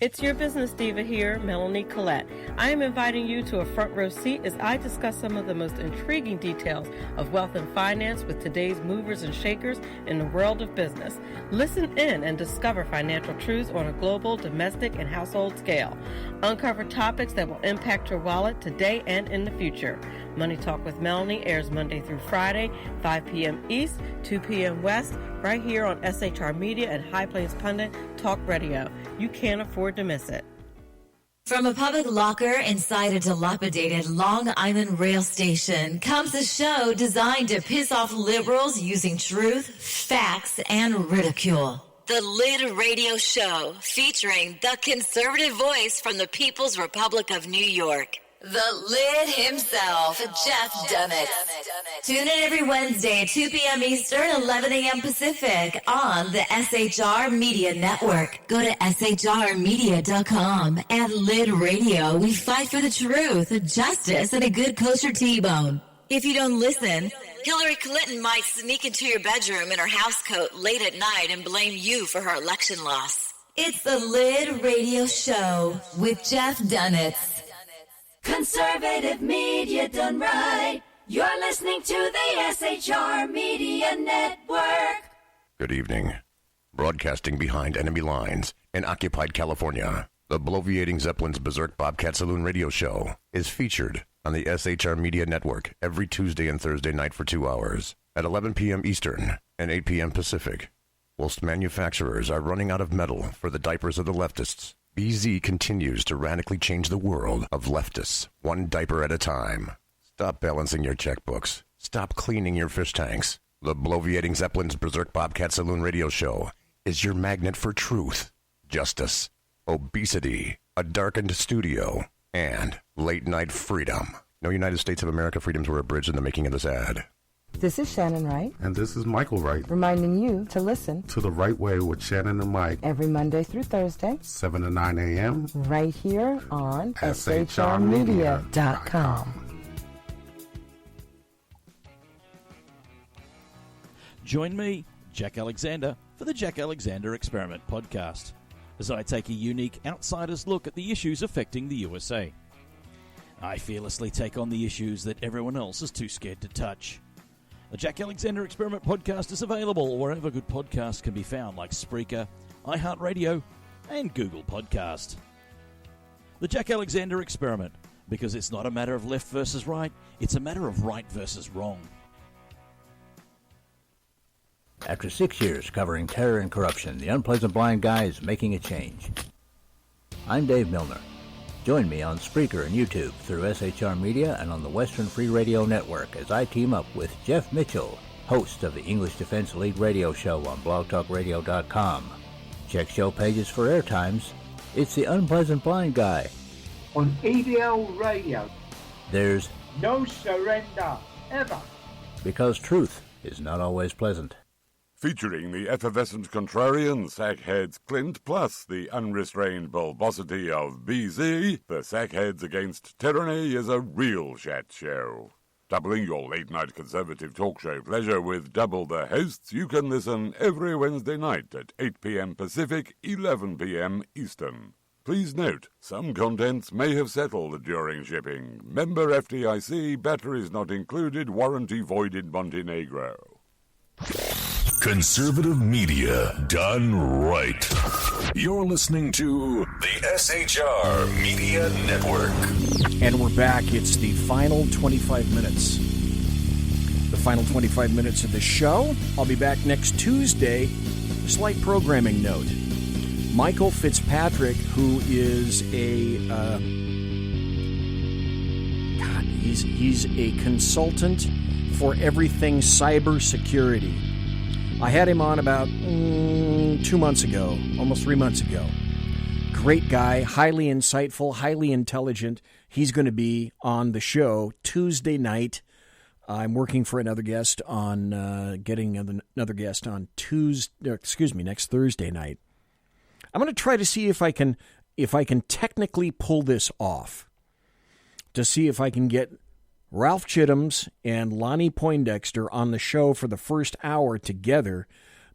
It's your business diva here, Melanie Collette. I am inviting you to a front row seat as I discuss some of the most intriguing details of wealth and finance with today's movers and shakers in the world of business. Listen in and discover financial truths on a global, domestic, and household scale. Uncover topics that will impact your wallet today and in the future. Money Talk with Melanie airs Monday through Friday, 5 p.m. East, 2 p.m. West, right here on SHR Media and High Plains Pundit Talk Radio. You can't afford to miss it. From a public locker inside a dilapidated Long Island rail station comes a show designed to piss off liberals using truth, facts, and ridicule. The Lid Radio Show, featuring the conservative voice from the People's Republic of New York. The Lid himself, Jeff Dunnett. Tune in every Wednesday at 2 p.m. Eastern, 11 a.m. Pacific on the SHR Media Network. Go to shrmedia.com. At Lid Radio, we fight for the truth, justice, and a good kosher T-bone. If you don't listen, Hillary Clinton might sneak into your bedroom in her housecoat late at night and blame you for her election loss. It's the Lid Radio Show with Jeff Dunnett. Conservative media done right. You're listening to the SHR Media Network. Good evening. Broadcasting behind enemy lines in occupied California, the bloviating Zeppelin's Berserk Bobcat Saloon radio show is featured on the SHR Media Network every Tuesday and Thursday night for 2 hours at 11 p.m. Eastern and 8 p.m. Pacific. Whilst manufacturers are running out of metal for the diapers of the leftists, BZ continues to radically change the world of leftists, one diaper at a time. Stop balancing your checkbooks. Stop cleaning your fish tanks. The bloviating Zeppelin's Berserk Bobcat Saloon radio show is your magnet for truth, justice, obesity, a darkened studio, and late-night freedom. No United States of America freedoms were abridged in the making of this ad. This is Shannon Wright. And this is Michael Wright. Reminding you to listen to The Right Way with Shannon and Mike. Every Monday through Thursday. 7 to 9 a.m. Right here on SHRmedia.com. Join me, Jack Alexander, for the Jack Alexander Experiment podcast, as I take a unique outsider's look at the issues affecting the USA. I fearlessly take on the issues that everyone else is too scared to touch. The Jack Alexander Experiment podcast is available wherever good podcasts can be found, like Spreaker, iHeartRadio, and Google Podcast. The Jack Alexander Experiment, because it's not a matter of left versus right, it's a matter of right versus wrong. After 6 years covering terror and corruption, the unpleasant blind guy is making a change. I'm Dave Milner. Join me on Spreaker and YouTube through SHR Media and on the Western Free Radio Network as I team up with Jeff Mitchell, host of the English Defense League radio show on blogtalkradio.com. Check show pages for air times. It's the Unpleasant Blind Guy. On ADL Radio. There's no surrender, ever. Because truth is not always pleasant. Featuring the effervescent contrarian sackheads Clint plus the unrestrained bulbosity of BZ, the Sackheads Against Tyranny is a real chat show. Doubling your late-night conservative talk show pleasure with double the hosts, you can listen every Wednesday night at 8 p.m. Pacific, 11 p.m. Eastern. Please note, some contents may have settled during shipping. Member FDIC, batteries not included, warranty void in Montenegro. Conservative media done right. You're listening to the SHR Media Network. And we're back. It's the final 25 minutes. The final 25 minutes of the show. I'll be back next Tuesday. Slight programming note. Michael Fitzpatrick, who is he's a consultant for everything cybersecurity. I had him on about 2 months ago, almost 3 months ago. Great guy, highly insightful, highly intelligent. He's going to be on the show Tuesday night. I'm working for another guest on getting another guest on next Thursday night. I'm going to try to see if I can technically pull this off. To see if I can get Ralph Chittum's and Lonnie Poindexter on the show for the first hour together,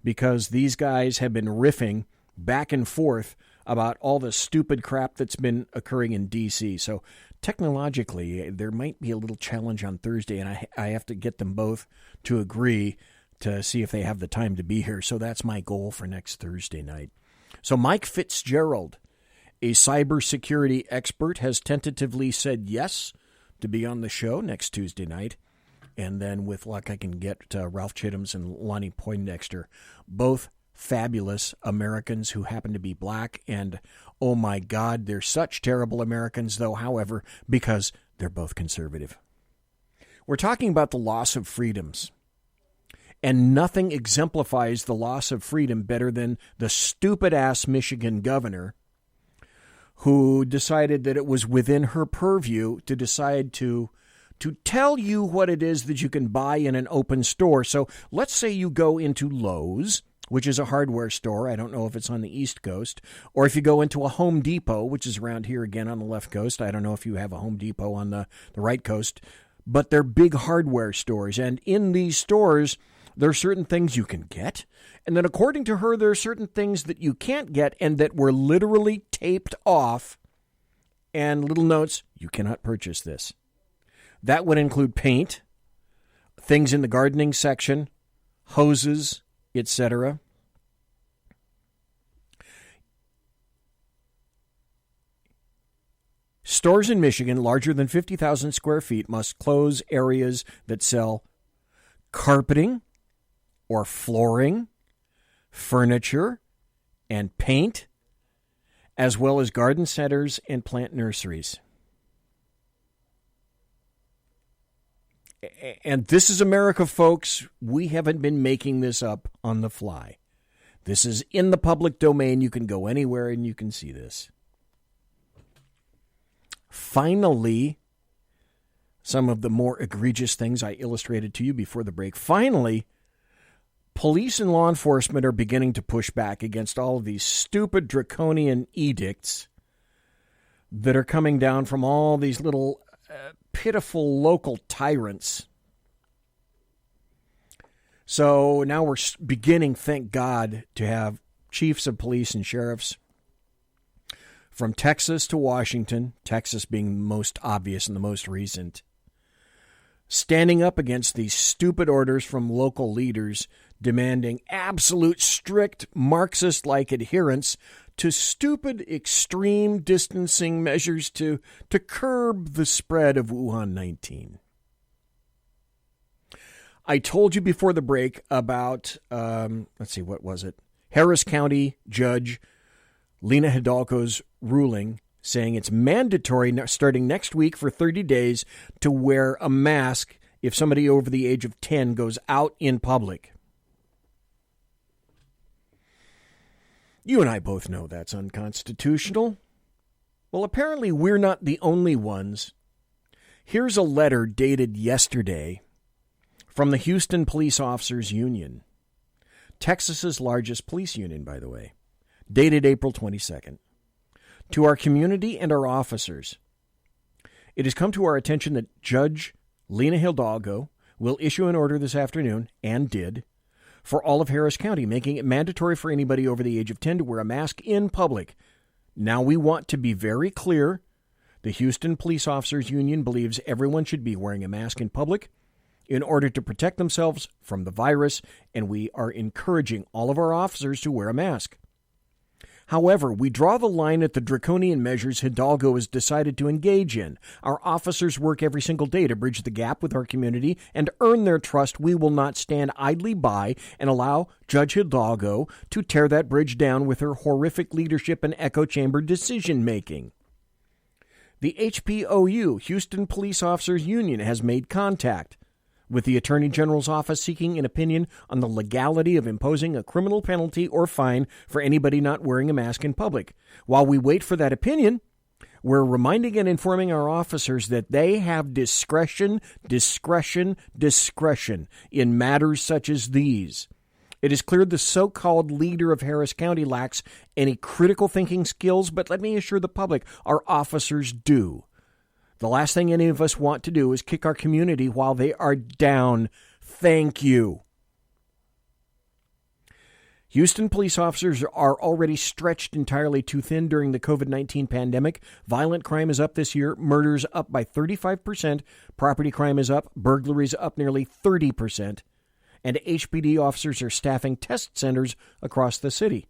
because these guys have been riffing back and forth about all the stupid crap that's been occurring in D.C. So technologically, there might be a little challenge on Thursday, and I have to get them both to agree to see if they have the time to be here. So that's my goal for next Thursday night. So Mike Fitzgerald, a cybersecurity expert, has tentatively said yes to be on the show next Tuesday night. And then with luck, I can get Ralph Chittum's and Lonnie Poindexter, both fabulous Americans who happen to be black. And, oh my God, they're such terrible Americans, though, however, because they're both conservative. We're talking about the loss of freedoms. And nothing exemplifies the loss of freedom better than the stupid-ass Michigan governor who decided that it was within her purview to decide to tell you what it is that you can buy in an open store. So let's say you go into Lowe's, which is a hardware store. I don't know if it's on the East Coast. Or if you go into a Home Depot, which is around here again on the left coast. I don't know if you have a Home Depot on the right coast. But they're big hardware stores. And in these stores, there are certain things you can get. And then according to her, there are certain things that you can't get and that were literally taped off. And little notes, you cannot purchase this. That would include paint, things in the gardening section, hoses, etc. Stores in Michigan larger than 50,000 square feet must close areas that sell carpeting or flooring, furniture, and paint, as well as garden centers and plant nurseries. And this is America, folks. We haven't been making this up on the fly. This is in the public domain. You can go anywhere and you can see this. Finally, some of the more egregious things I illustrated to you before the break. Finally, police and law enforcement are beginning to push back against all of these stupid draconian edicts that are coming down from all these little pitiful local tyrants. So now we're beginning, thank God, to have chiefs of police and sheriffs from Texas to Washington, Texas being the most obvious and the most recent, standing up against these stupid orders from local leaders demanding absolute strict Marxist-like adherence to stupid extreme distancing measures to curb the spread of Wuhan 19. I told you before the break about, what was it? Harris County Judge Lena Hidalgo's ruling saying it's mandatory starting next week for 30 days to wear a mask if somebody over the age of 10 goes out in public. You and I both know that's unconstitutional. Well, apparently we're not the only ones. Here's a letter dated yesterday from the Houston Police Officers Union, Texas's largest police union, by the way, dated April 22nd. To our community and our officers, it has come to our attention that Judge Lena Hidalgo will issue an order this afternoon, and did, for all of Harris County, making it mandatory for anybody over the age of 10 to wear a mask in public. Now, we want to be very clear. The Houston Police Officers Union believes everyone should be wearing a mask in public in order to protect themselves from the virus, and we are encouraging all of our officers to wear a mask. However, we draw the line at the draconian measures Hidalgo has decided to engage in. Our officers work every single day to bridge the gap with our community and earn their trust. We will not stand idly by and allow Judge Hidalgo to tear that bridge down with her horrific leadership and echo chamber decision-making. The HPOU, Houston Police Officers Union, has made contact with the Attorney General's office seeking an opinion on the legality of imposing a criminal penalty or fine for anybody not wearing a mask in public. While we wait for that opinion, we're reminding and informing our officers that they have discretion in matters such as these. It is clear the so-called leader of Harris County lacks any critical thinking skills, but let me assure the public, our officers do. The last thing any of us want to do is kick our community while they are down. Thank you. Houston police officers are already stretched entirely too thin during the COVID-19 pandemic. Violent crime is up this year. Murders up by 35%. Property crime is up. Burglaries up nearly 30%. And HPD officers are staffing test centers across the city.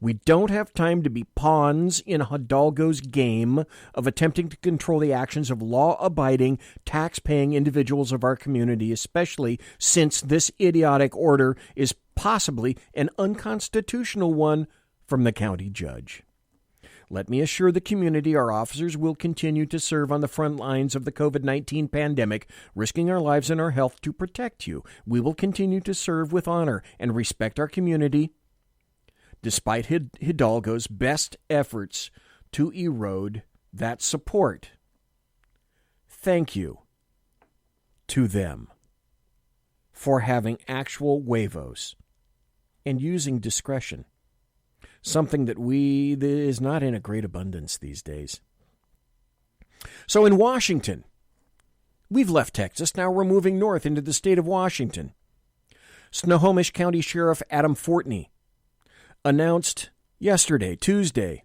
We don't have time to be pawns in Hidalgo's game of attempting to control the actions of law-abiding, tax-paying individuals of our community, especially since this idiotic order is possibly an unconstitutional one from the county judge. Let me assure the community our officers will continue to serve on the front lines of the COVID-19 pandemic, risking our lives and our health to protect you. We will continue to serve with honor and respect our community, despite Hidalgo's best efforts to erode that support. Thank you to them for having actual huevos and using discretion, something that is not in a great abundance these days. So in Washington, we've left Texas. Now we're moving north into the state of Washington. Snohomish County Sheriff Adam Fortney announced yesterday, Tuesday,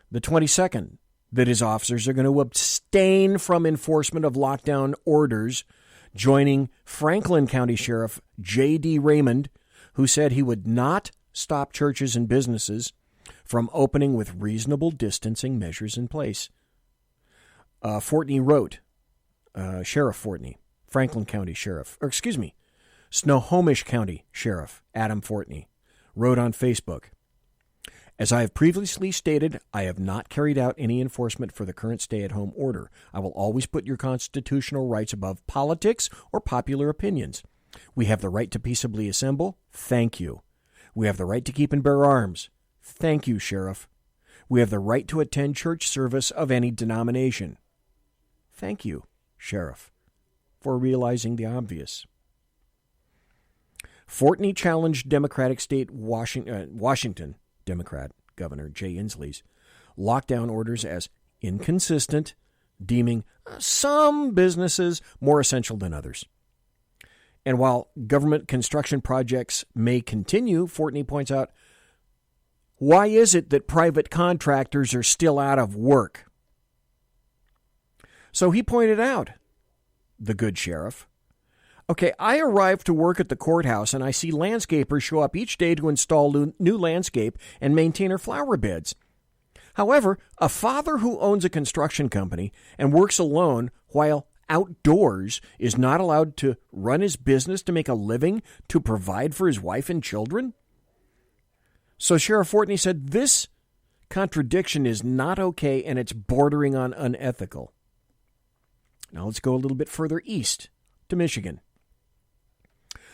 the 22nd, that his officers are going to abstain from enforcement of lockdown orders, joining Franklin County Sheriff J.D. Raymond, who said he would not stop churches and businesses from opening with reasonable distancing measures in place. Fortney wrote, Sheriff Fortney, Snohomish County Sheriff Adam Fortney, wrote on Facebook, "As I have previously stated, I have not carried out any enforcement for the current stay-at-home order. I will always put your constitutional rights above politics or popular opinions. We have the right to peaceably assemble. Thank you. We have the right to keep and bear arms. Thank you, Sheriff. We have the right to attend church service of any denomination. Thank you, Sheriff, for realizing the obvious." Fortney challenged Democratic State Washington Democrat Governor Jay Inslee's lockdown orders as inconsistent, deeming some businesses more essential than others. And while government construction projects may continue, Fortney points out, why is it that private contractors are still out of work? So he pointed out, the good sheriff, okay, I arrive to work at the courthouse and I see landscapers show up each day to install new landscape and maintain our flower beds. However, a father who owns a construction company and works alone while outdoors is not allowed to run his business to make a living to provide for his wife and children? So Sheriff Fortney said this contradiction is not okay and it's bordering on unethical. Now let's go a little bit further east to Michigan.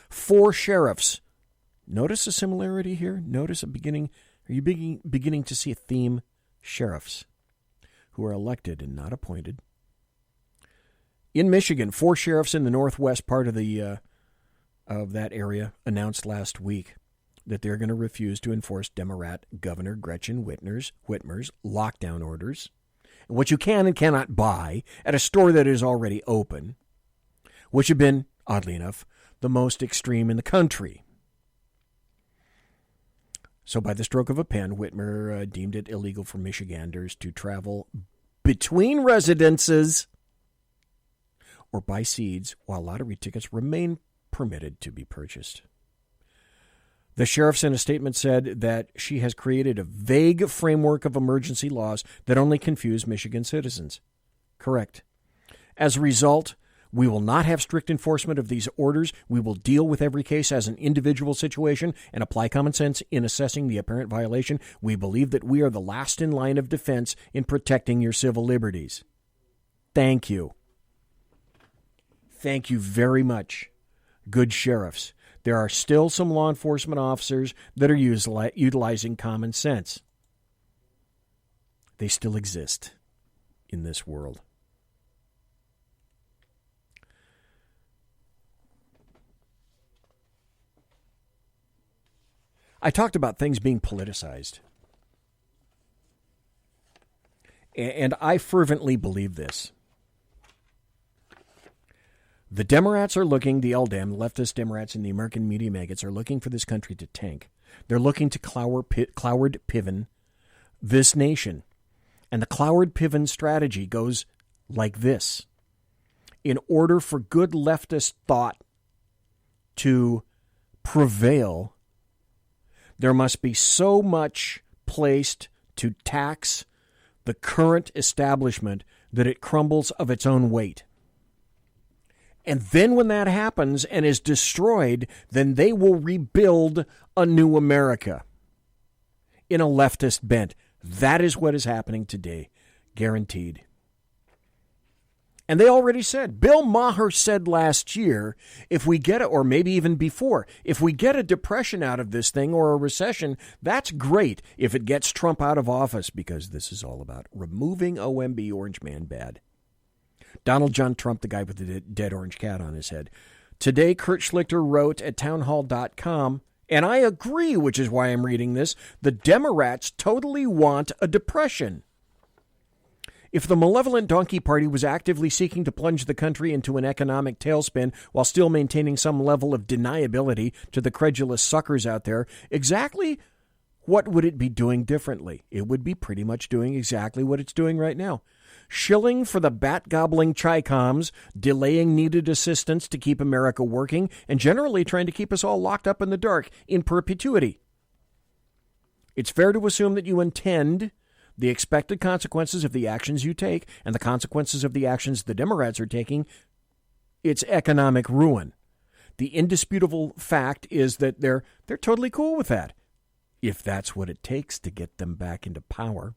4 sheriffs. Notice a similarity here? Notice a beginning. Are you beginning to see a theme? Sheriffs who are elected and not appointed. In Michigan, 4 sheriffs in the northwest part of that area announced last week that they're going to refuse to enforce Demorat Governor Gretchen Whitmer's lockdown orders, what you can and cannot buy at a store that is already open, which have been, oddly enough, the most extreme in the country. So by the stroke of a pen, Whitmer deemed it illegal for Michiganders to travel between residences or buy seeds, while lottery tickets remain permitted to be purchased. The sheriffs in a statement said that she has created a vague framework of emergency laws that only confuse Michigan citizens. Correct. As a result, we will not have strict enforcement of these orders. We will deal with every case as an individual situation and apply common sense in assessing the apparent violation. We believe that we are the last in line of defense in protecting your civil liberties. Thank you. Thank you very much, good sheriffs. There are still some law enforcement officers that are utilizing common sense. They still exist in this world. I talked about things being politicized. And I fervently believe this. The Demorats are looking, the LDEM, leftist Demorats and the American Media Maggots are looking for this country to tank. They're looking to Cloward Piven this nation. And the Cloward Piven strategy goes like this. In order for good leftist thought to prevail, there must be so much placed to tax the current establishment that it crumbles of its own weight. And then when that happens and is destroyed, then they will rebuild a new America in a leftist bent. That is what is happening today, guaranteed. And they already said, Bill Maher said last year, if we get it, or maybe even before, if we get a depression out of this thing or a recession, that's great if it gets Trump out of office, because this is all about removing OMB Orange Man bad. Donald John Trump, the guy with the dead orange cat on his head. Today, Kurt Schlichter wrote at townhall.com, and I agree, which is why I'm reading this, the Demorats totally want a depression. If the malevolent donkey party was actively seeking to plunge the country into an economic tailspin while still maintaining some level of deniability to the credulous suckers out there, exactly what would it be doing differently? It would be pretty much doing exactly what it's doing right now. Shilling for the bat-gobbling Chi-Coms, delaying needed assistance to keep America working, and generally trying to keep us all locked up in the dark in perpetuity. It's fair to assume that you intend the expected consequences of the actions you take and the consequences of the actions the Demorats are taking. It's economic ruin. The indisputable fact is that they're totally cool with that, if that's what it takes to get them back into power.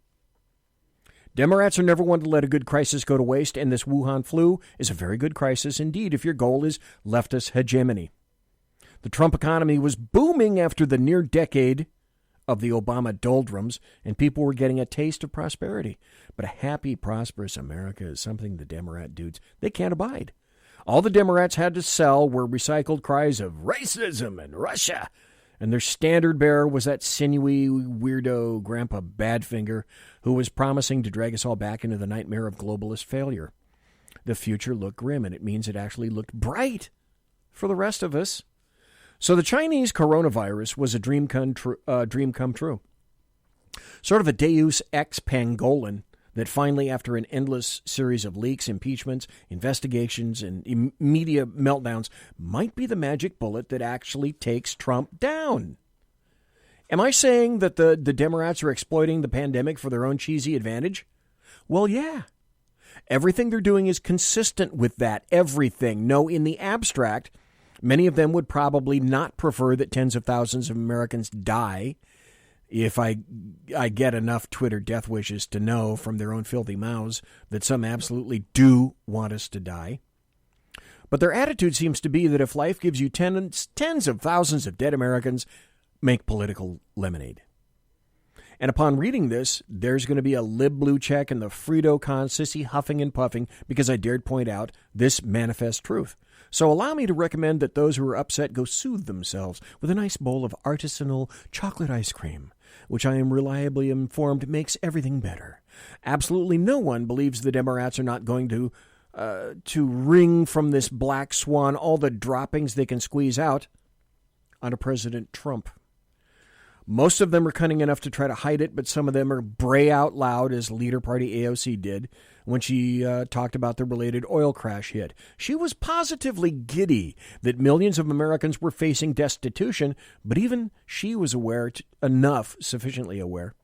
Demorats are never one to let a good crisis go to waste, and this Wuhan flu is a very good crisis indeed if your goal is leftist hegemony. The Trump economy was booming after the near decade of the Obama doldrums, and people were getting a taste of prosperity. But a happy, prosperous America is something the Demorat dudes, they can't abide. All the Demorats had to sell were recycled cries of racism and Russia, and their standard bearer was that sinewy, weirdo Grandpa Badfinger who was promising to drag us all back into the nightmare of globalist failure. The future looked grim, and it means it actually looked bright for the rest of us. So the Chinese coronavirus was a dream come true. Sort of a deus ex pangolin that finally, after an endless series of leaks, impeachments, investigations, and media meltdowns, might be the magic bullet that actually takes Trump down. Am I saying that the Demorats are exploiting the pandemic for their own cheesy advantage? Well, yeah. Everything they're doing is consistent with that. Everything. No, in the abstract, many of them would probably not prefer that tens of thousands of Americans die. If I get enough Twitter death wishes to know from their own filthy mouths that some absolutely do want us to die. But their attitude seems to be that if life gives you tens of thousands of dead Americans, make political lemonade. And upon reading this, there's going to be a lib blue check in the Frito-Con sissy huffing and puffing because I dared point out this manifest truth. So allow me to recommend that those who are upset go soothe themselves with a nice bowl of artisanal chocolate ice cream, which I am reliably informed makes everything better. Absolutely no one believes the Demorats are not going to wring from this black swan all the droppings they can squeeze out onto President Trump. Most of them are cunning enough to try to hide it, but some of them are bray out loud, as leader party AOC did when she talked about the related oil crash hit. She was positively giddy that millions of Americans were facing destitution, but even she was aware sufficiently aware,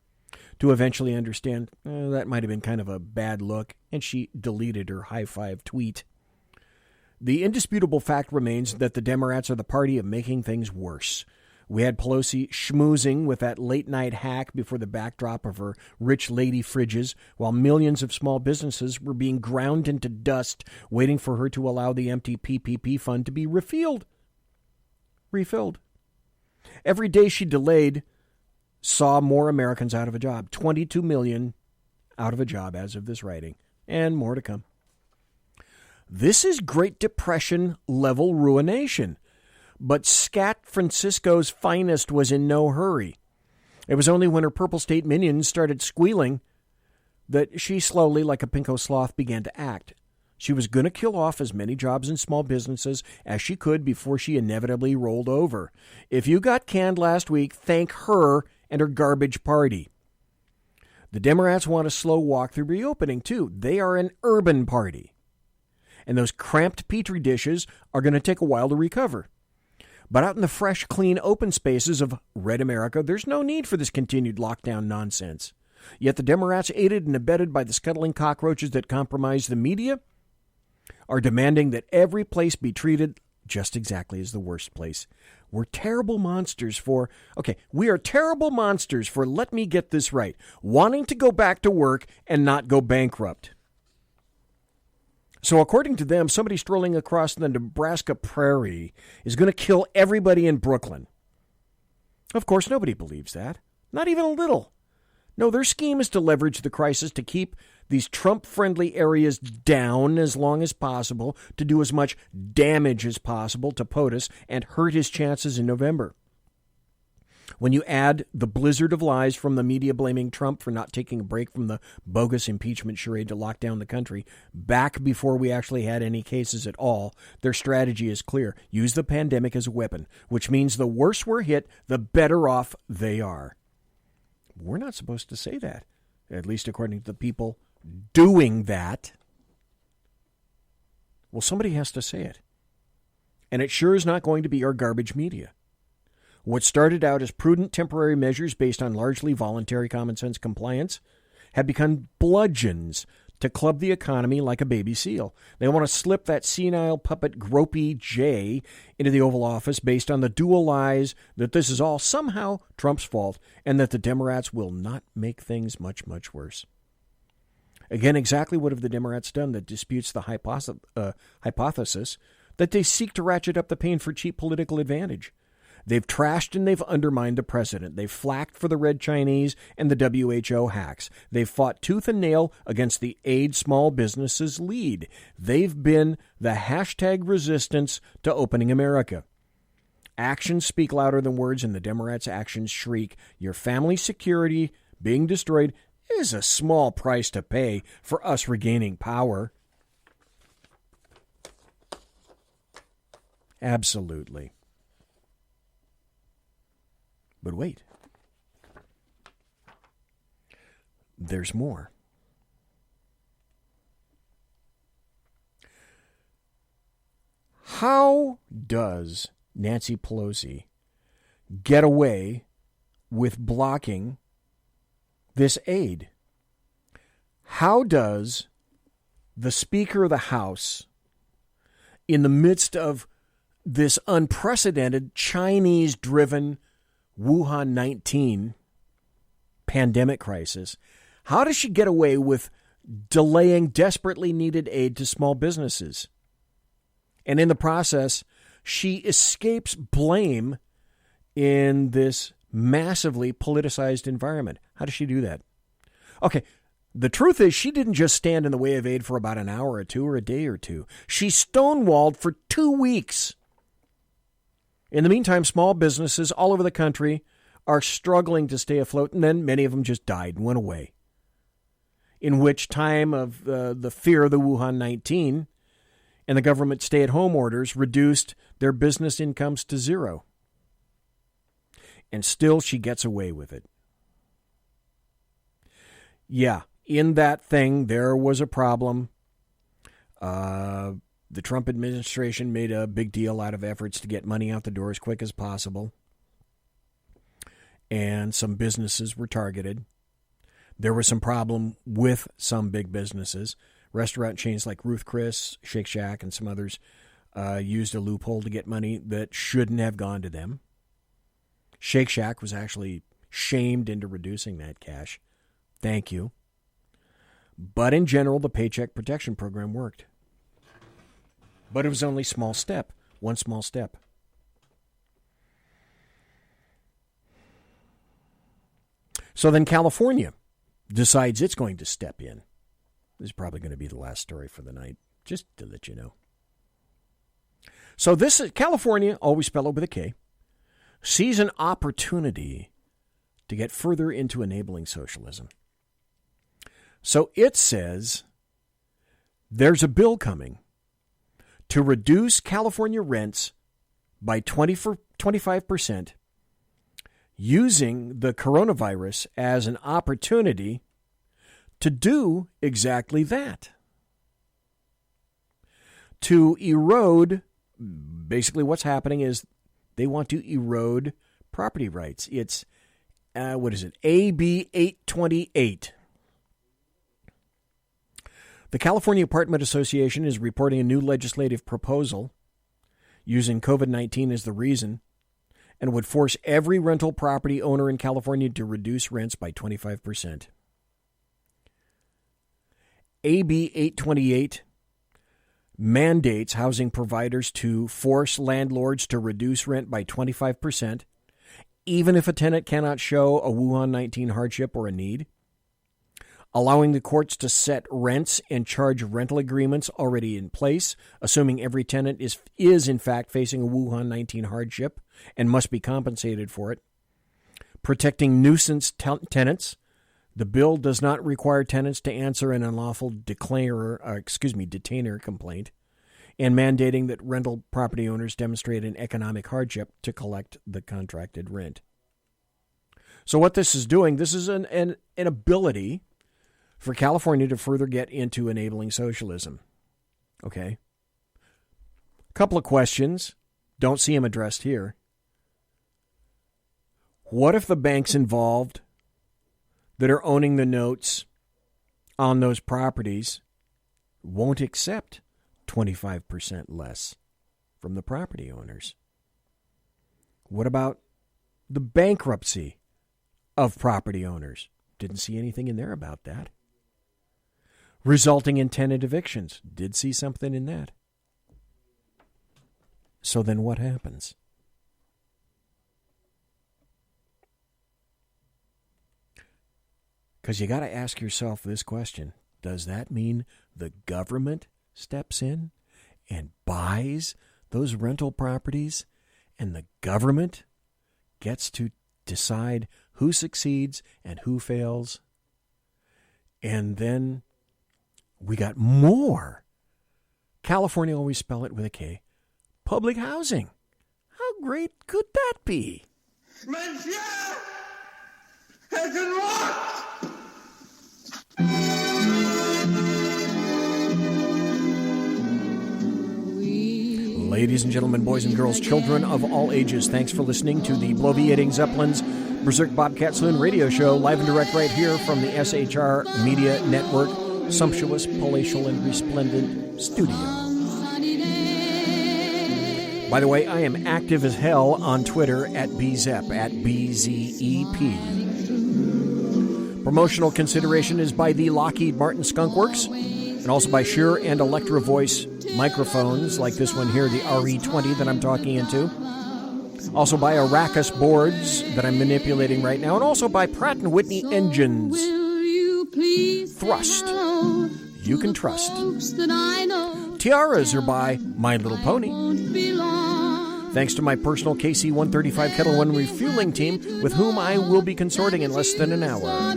to eventually understand that might have been kind of a bad look, and she deleted her high five tweet. The indisputable fact remains that the Demorats are the party of making things worse. We had Pelosi schmoozing with that late-night hack before the backdrop of her rich lady fridges, while millions of small businesses were being ground into dust, waiting for her to allow the empty PPP fund to be refilled. Every day she delayed saw more Americans out of a job. 22 million out of a job as of this writing, and more to come. This is Great Depression-level ruination. But Scat Francisco's finest was in no hurry. It was only when her purple state minions started squealing that she slowly, like a pinko sloth, began to act. She was going to kill off as many jobs in small businesses as she could before she inevitably rolled over. If you got canned last week, thank her and her garbage party. The Demorats want a slow walk through reopening, too. They are an urban party. And those cramped petri dishes are going to take a while to recover. But out in the fresh, clean, open spaces of Red America, there's no need for this continued lockdown nonsense. Yet the Demorats, aided and abetted by the scuttling cockroaches that compromise the media, are demanding that every place be treated just exactly as the worst place. We are terrible monsters for, let me get this right, wanting to go back to work and not go bankrupt. So according to them, somebody strolling across the Nebraska prairie is going to kill everybody in Brooklyn. Of course, nobody believes that. Not even a little. No, their scheme is to leverage the crisis to keep these Trump-friendly areas down as long as possible, to do as much damage as possible to POTUS and hurt his chances in November. When you add the blizzard of lies from the media blaming Trump for not taking a break from the bogus impeachment charade to lock down the country, back before we actually had any cases at all, their strategy is clear. Use the pandemic as a weapon, which means the worse we're hit, the better off they are. We're not supposed to say that, at least according to the people doing that. Well, somebody has to say it. And it sure is not going to be our garbage media. What started out as prudent temporary measures based on largely voluntary common sense compliance have become bludgeons to club the economy like a baby seal. They want to slip that senile puppet Gropey J into the Oval Office based on the dual lies that this is all somehow Trump's fault and that the Demorats will not make things much, much worse. Again, exactly what have the Demorats done that disputes the hypothesis that they seek to ratchet up the pain for cheap political advantage? They've trashed and they've undermined the president. They've flacked for the Red Chinese and the WHO hacks. They've fought tooth and nail against the aid small businesses lead. They've been the hashtag resistance to opening America. Actions speak louder than words, and the Demorats' actions shriek. Your family security being destroyed is a small price to pay for us regaining power. Absolutely. But wait. There's more. How does Nancy Pelosi get away with blocking this aid? How does the Speaker of the House, in the midst of this unprecedented Chinese-driven Wuhan 19 pandemic crisis, how does she get away with delaying desperately needed aid to small businesses? And in the process, she escapes blame in this massively politicized environment. How does she do that? Okay, the truth is she didn't just stand in the way of aid for about an hour or two or a day or two. She stonewalled for 2 weeks. In the meantime, small businesses all over the country are struggling to stay afloat, and then many of them just died and went away. In which time of the fear of the Wuhan 19 and the government stay-at-home orders reduced their business incomes to zero. And still she gets away with it. Yeah, in that thing, there was a problem. The Trump administration made a big deal out of efforts to get money out the door as quick as possible. And some businesses were targeted. There was some problem with some big businesses. Restaurant chains like Ruth Chris, Shake Shack, and some others used a loophole to get money that shouldn't have gone to them. Shake Shack was actually shamed into reducing that cash. Thank you. But in general, the Paycheck Protection Program worked. But it was only one small step. So then California decides it's going to step in. This is probably going to be the last story for the night, just to let you know. So this is California, always spelled with a K, sees an opportunity to get further into enabling socialism. So it says there's a bill coming to reduce California rents by 25% using the coronavirus as an opportunity to do exactly that. To erode, basically what's happening is they want to erode property rights. It's, AB 828. The California Apartment Association is reporting a new legislative proposal using COVID-19 as the reason and would force every rental property owner in California to reduce rents by 25%. AB 828 mandates housing providers to force landlords to reduce rent by 25%, even if a tenant cannot show a Wuhan 19 hardship or a need, allowing the courts to set rents and charge rental agreements already in place, assuming every tenant is in fact facing a Wuhan 19 hardship and must be compensated for it, protecting nuisance tenants. The bill does not require tenants to answer an unlawful detainer complaint, and mandating that rental property owners demonstrate an economic hardship to collect the contracted rent. So what this is doing, this is an ability for California to further get into enabling socialism. Okay? A couple of questions. Don't see them addressed here. What if the banks involved that are owning the notes on those properties won't accept 25% less from the property owners? What about the bankruptcy of property owners? Didn't see anything in there about that. Resulting in tenant evictions. Did see something in that. So then what happens? Because you got to ask yourself this question. Does that mean the government steps in and buys those rental properties and the government gets to decide who succeeds and who fails? And then we got more. California, always spell it with a K. Public housing. How great could that be? Monsieur has unlocked! Ladies and gentlemen, boys and girls, children of all ages, thanks for listening to the Bloviating Zeppelin's Berserk Bobcat Saloon radio show, live and direct right here from the SHR Media Network, sumptuous, palatial, and resplendent studio. By the way, I am active as hell on Twitter at BZEP, at BZEP. Promotional consideration is by the Lockheed Martin Skunk Works, and also by Shure and Electra Voice microphones like this one here, the RE20 that I'm talking into. Also by Arrakis boards that I'm manipulating right now, and also by Pratt & Whitney engines. Thrust. You can trust. Tiaras are by My Little Pony. Thanks to my personal KC-135 Kettle One refueling team, with whom I will be consorting in less than an hour.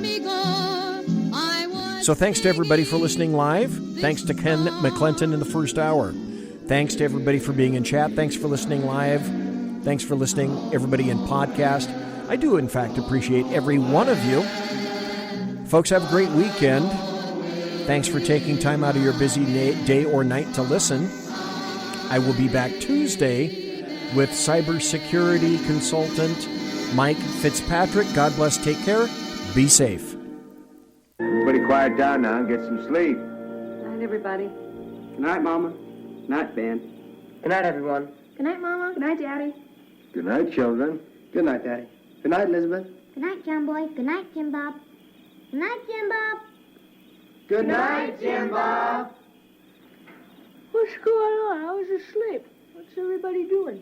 So thanks to everybody for listening live. Thanks to Ken McCLENTON in the first hour. Thanks to everybody for being in chat. Thanks for listening live. Thanks for listening, everybody in podcast. I do, in fact, appreciate every one of you. Folks, have a great weekend. Thanks for taking time out of your busy day or night to listen. I will be back Tuesday with cybersecurity consultant Mike Fitzpatrick. God bless. Take care. Be safe. Everybody quiet down now and get some sleep. Good night, everybody. Good night, Mama. Good night, Ben. Good night, everyone. Good night, Mama. Good night, Daddy. Good night, children. Good night, Daddy. Good night, Elizabeth. Good night, John Boy. Good night, Jim Bob. Good night, Jim Bob. Good night, Jim Bob. What's going on? I was asleep. What's everybody doing?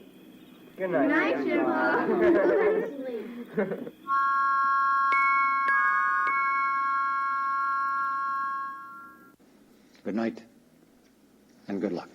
Good night, Jim Bob. Good night, and good luck.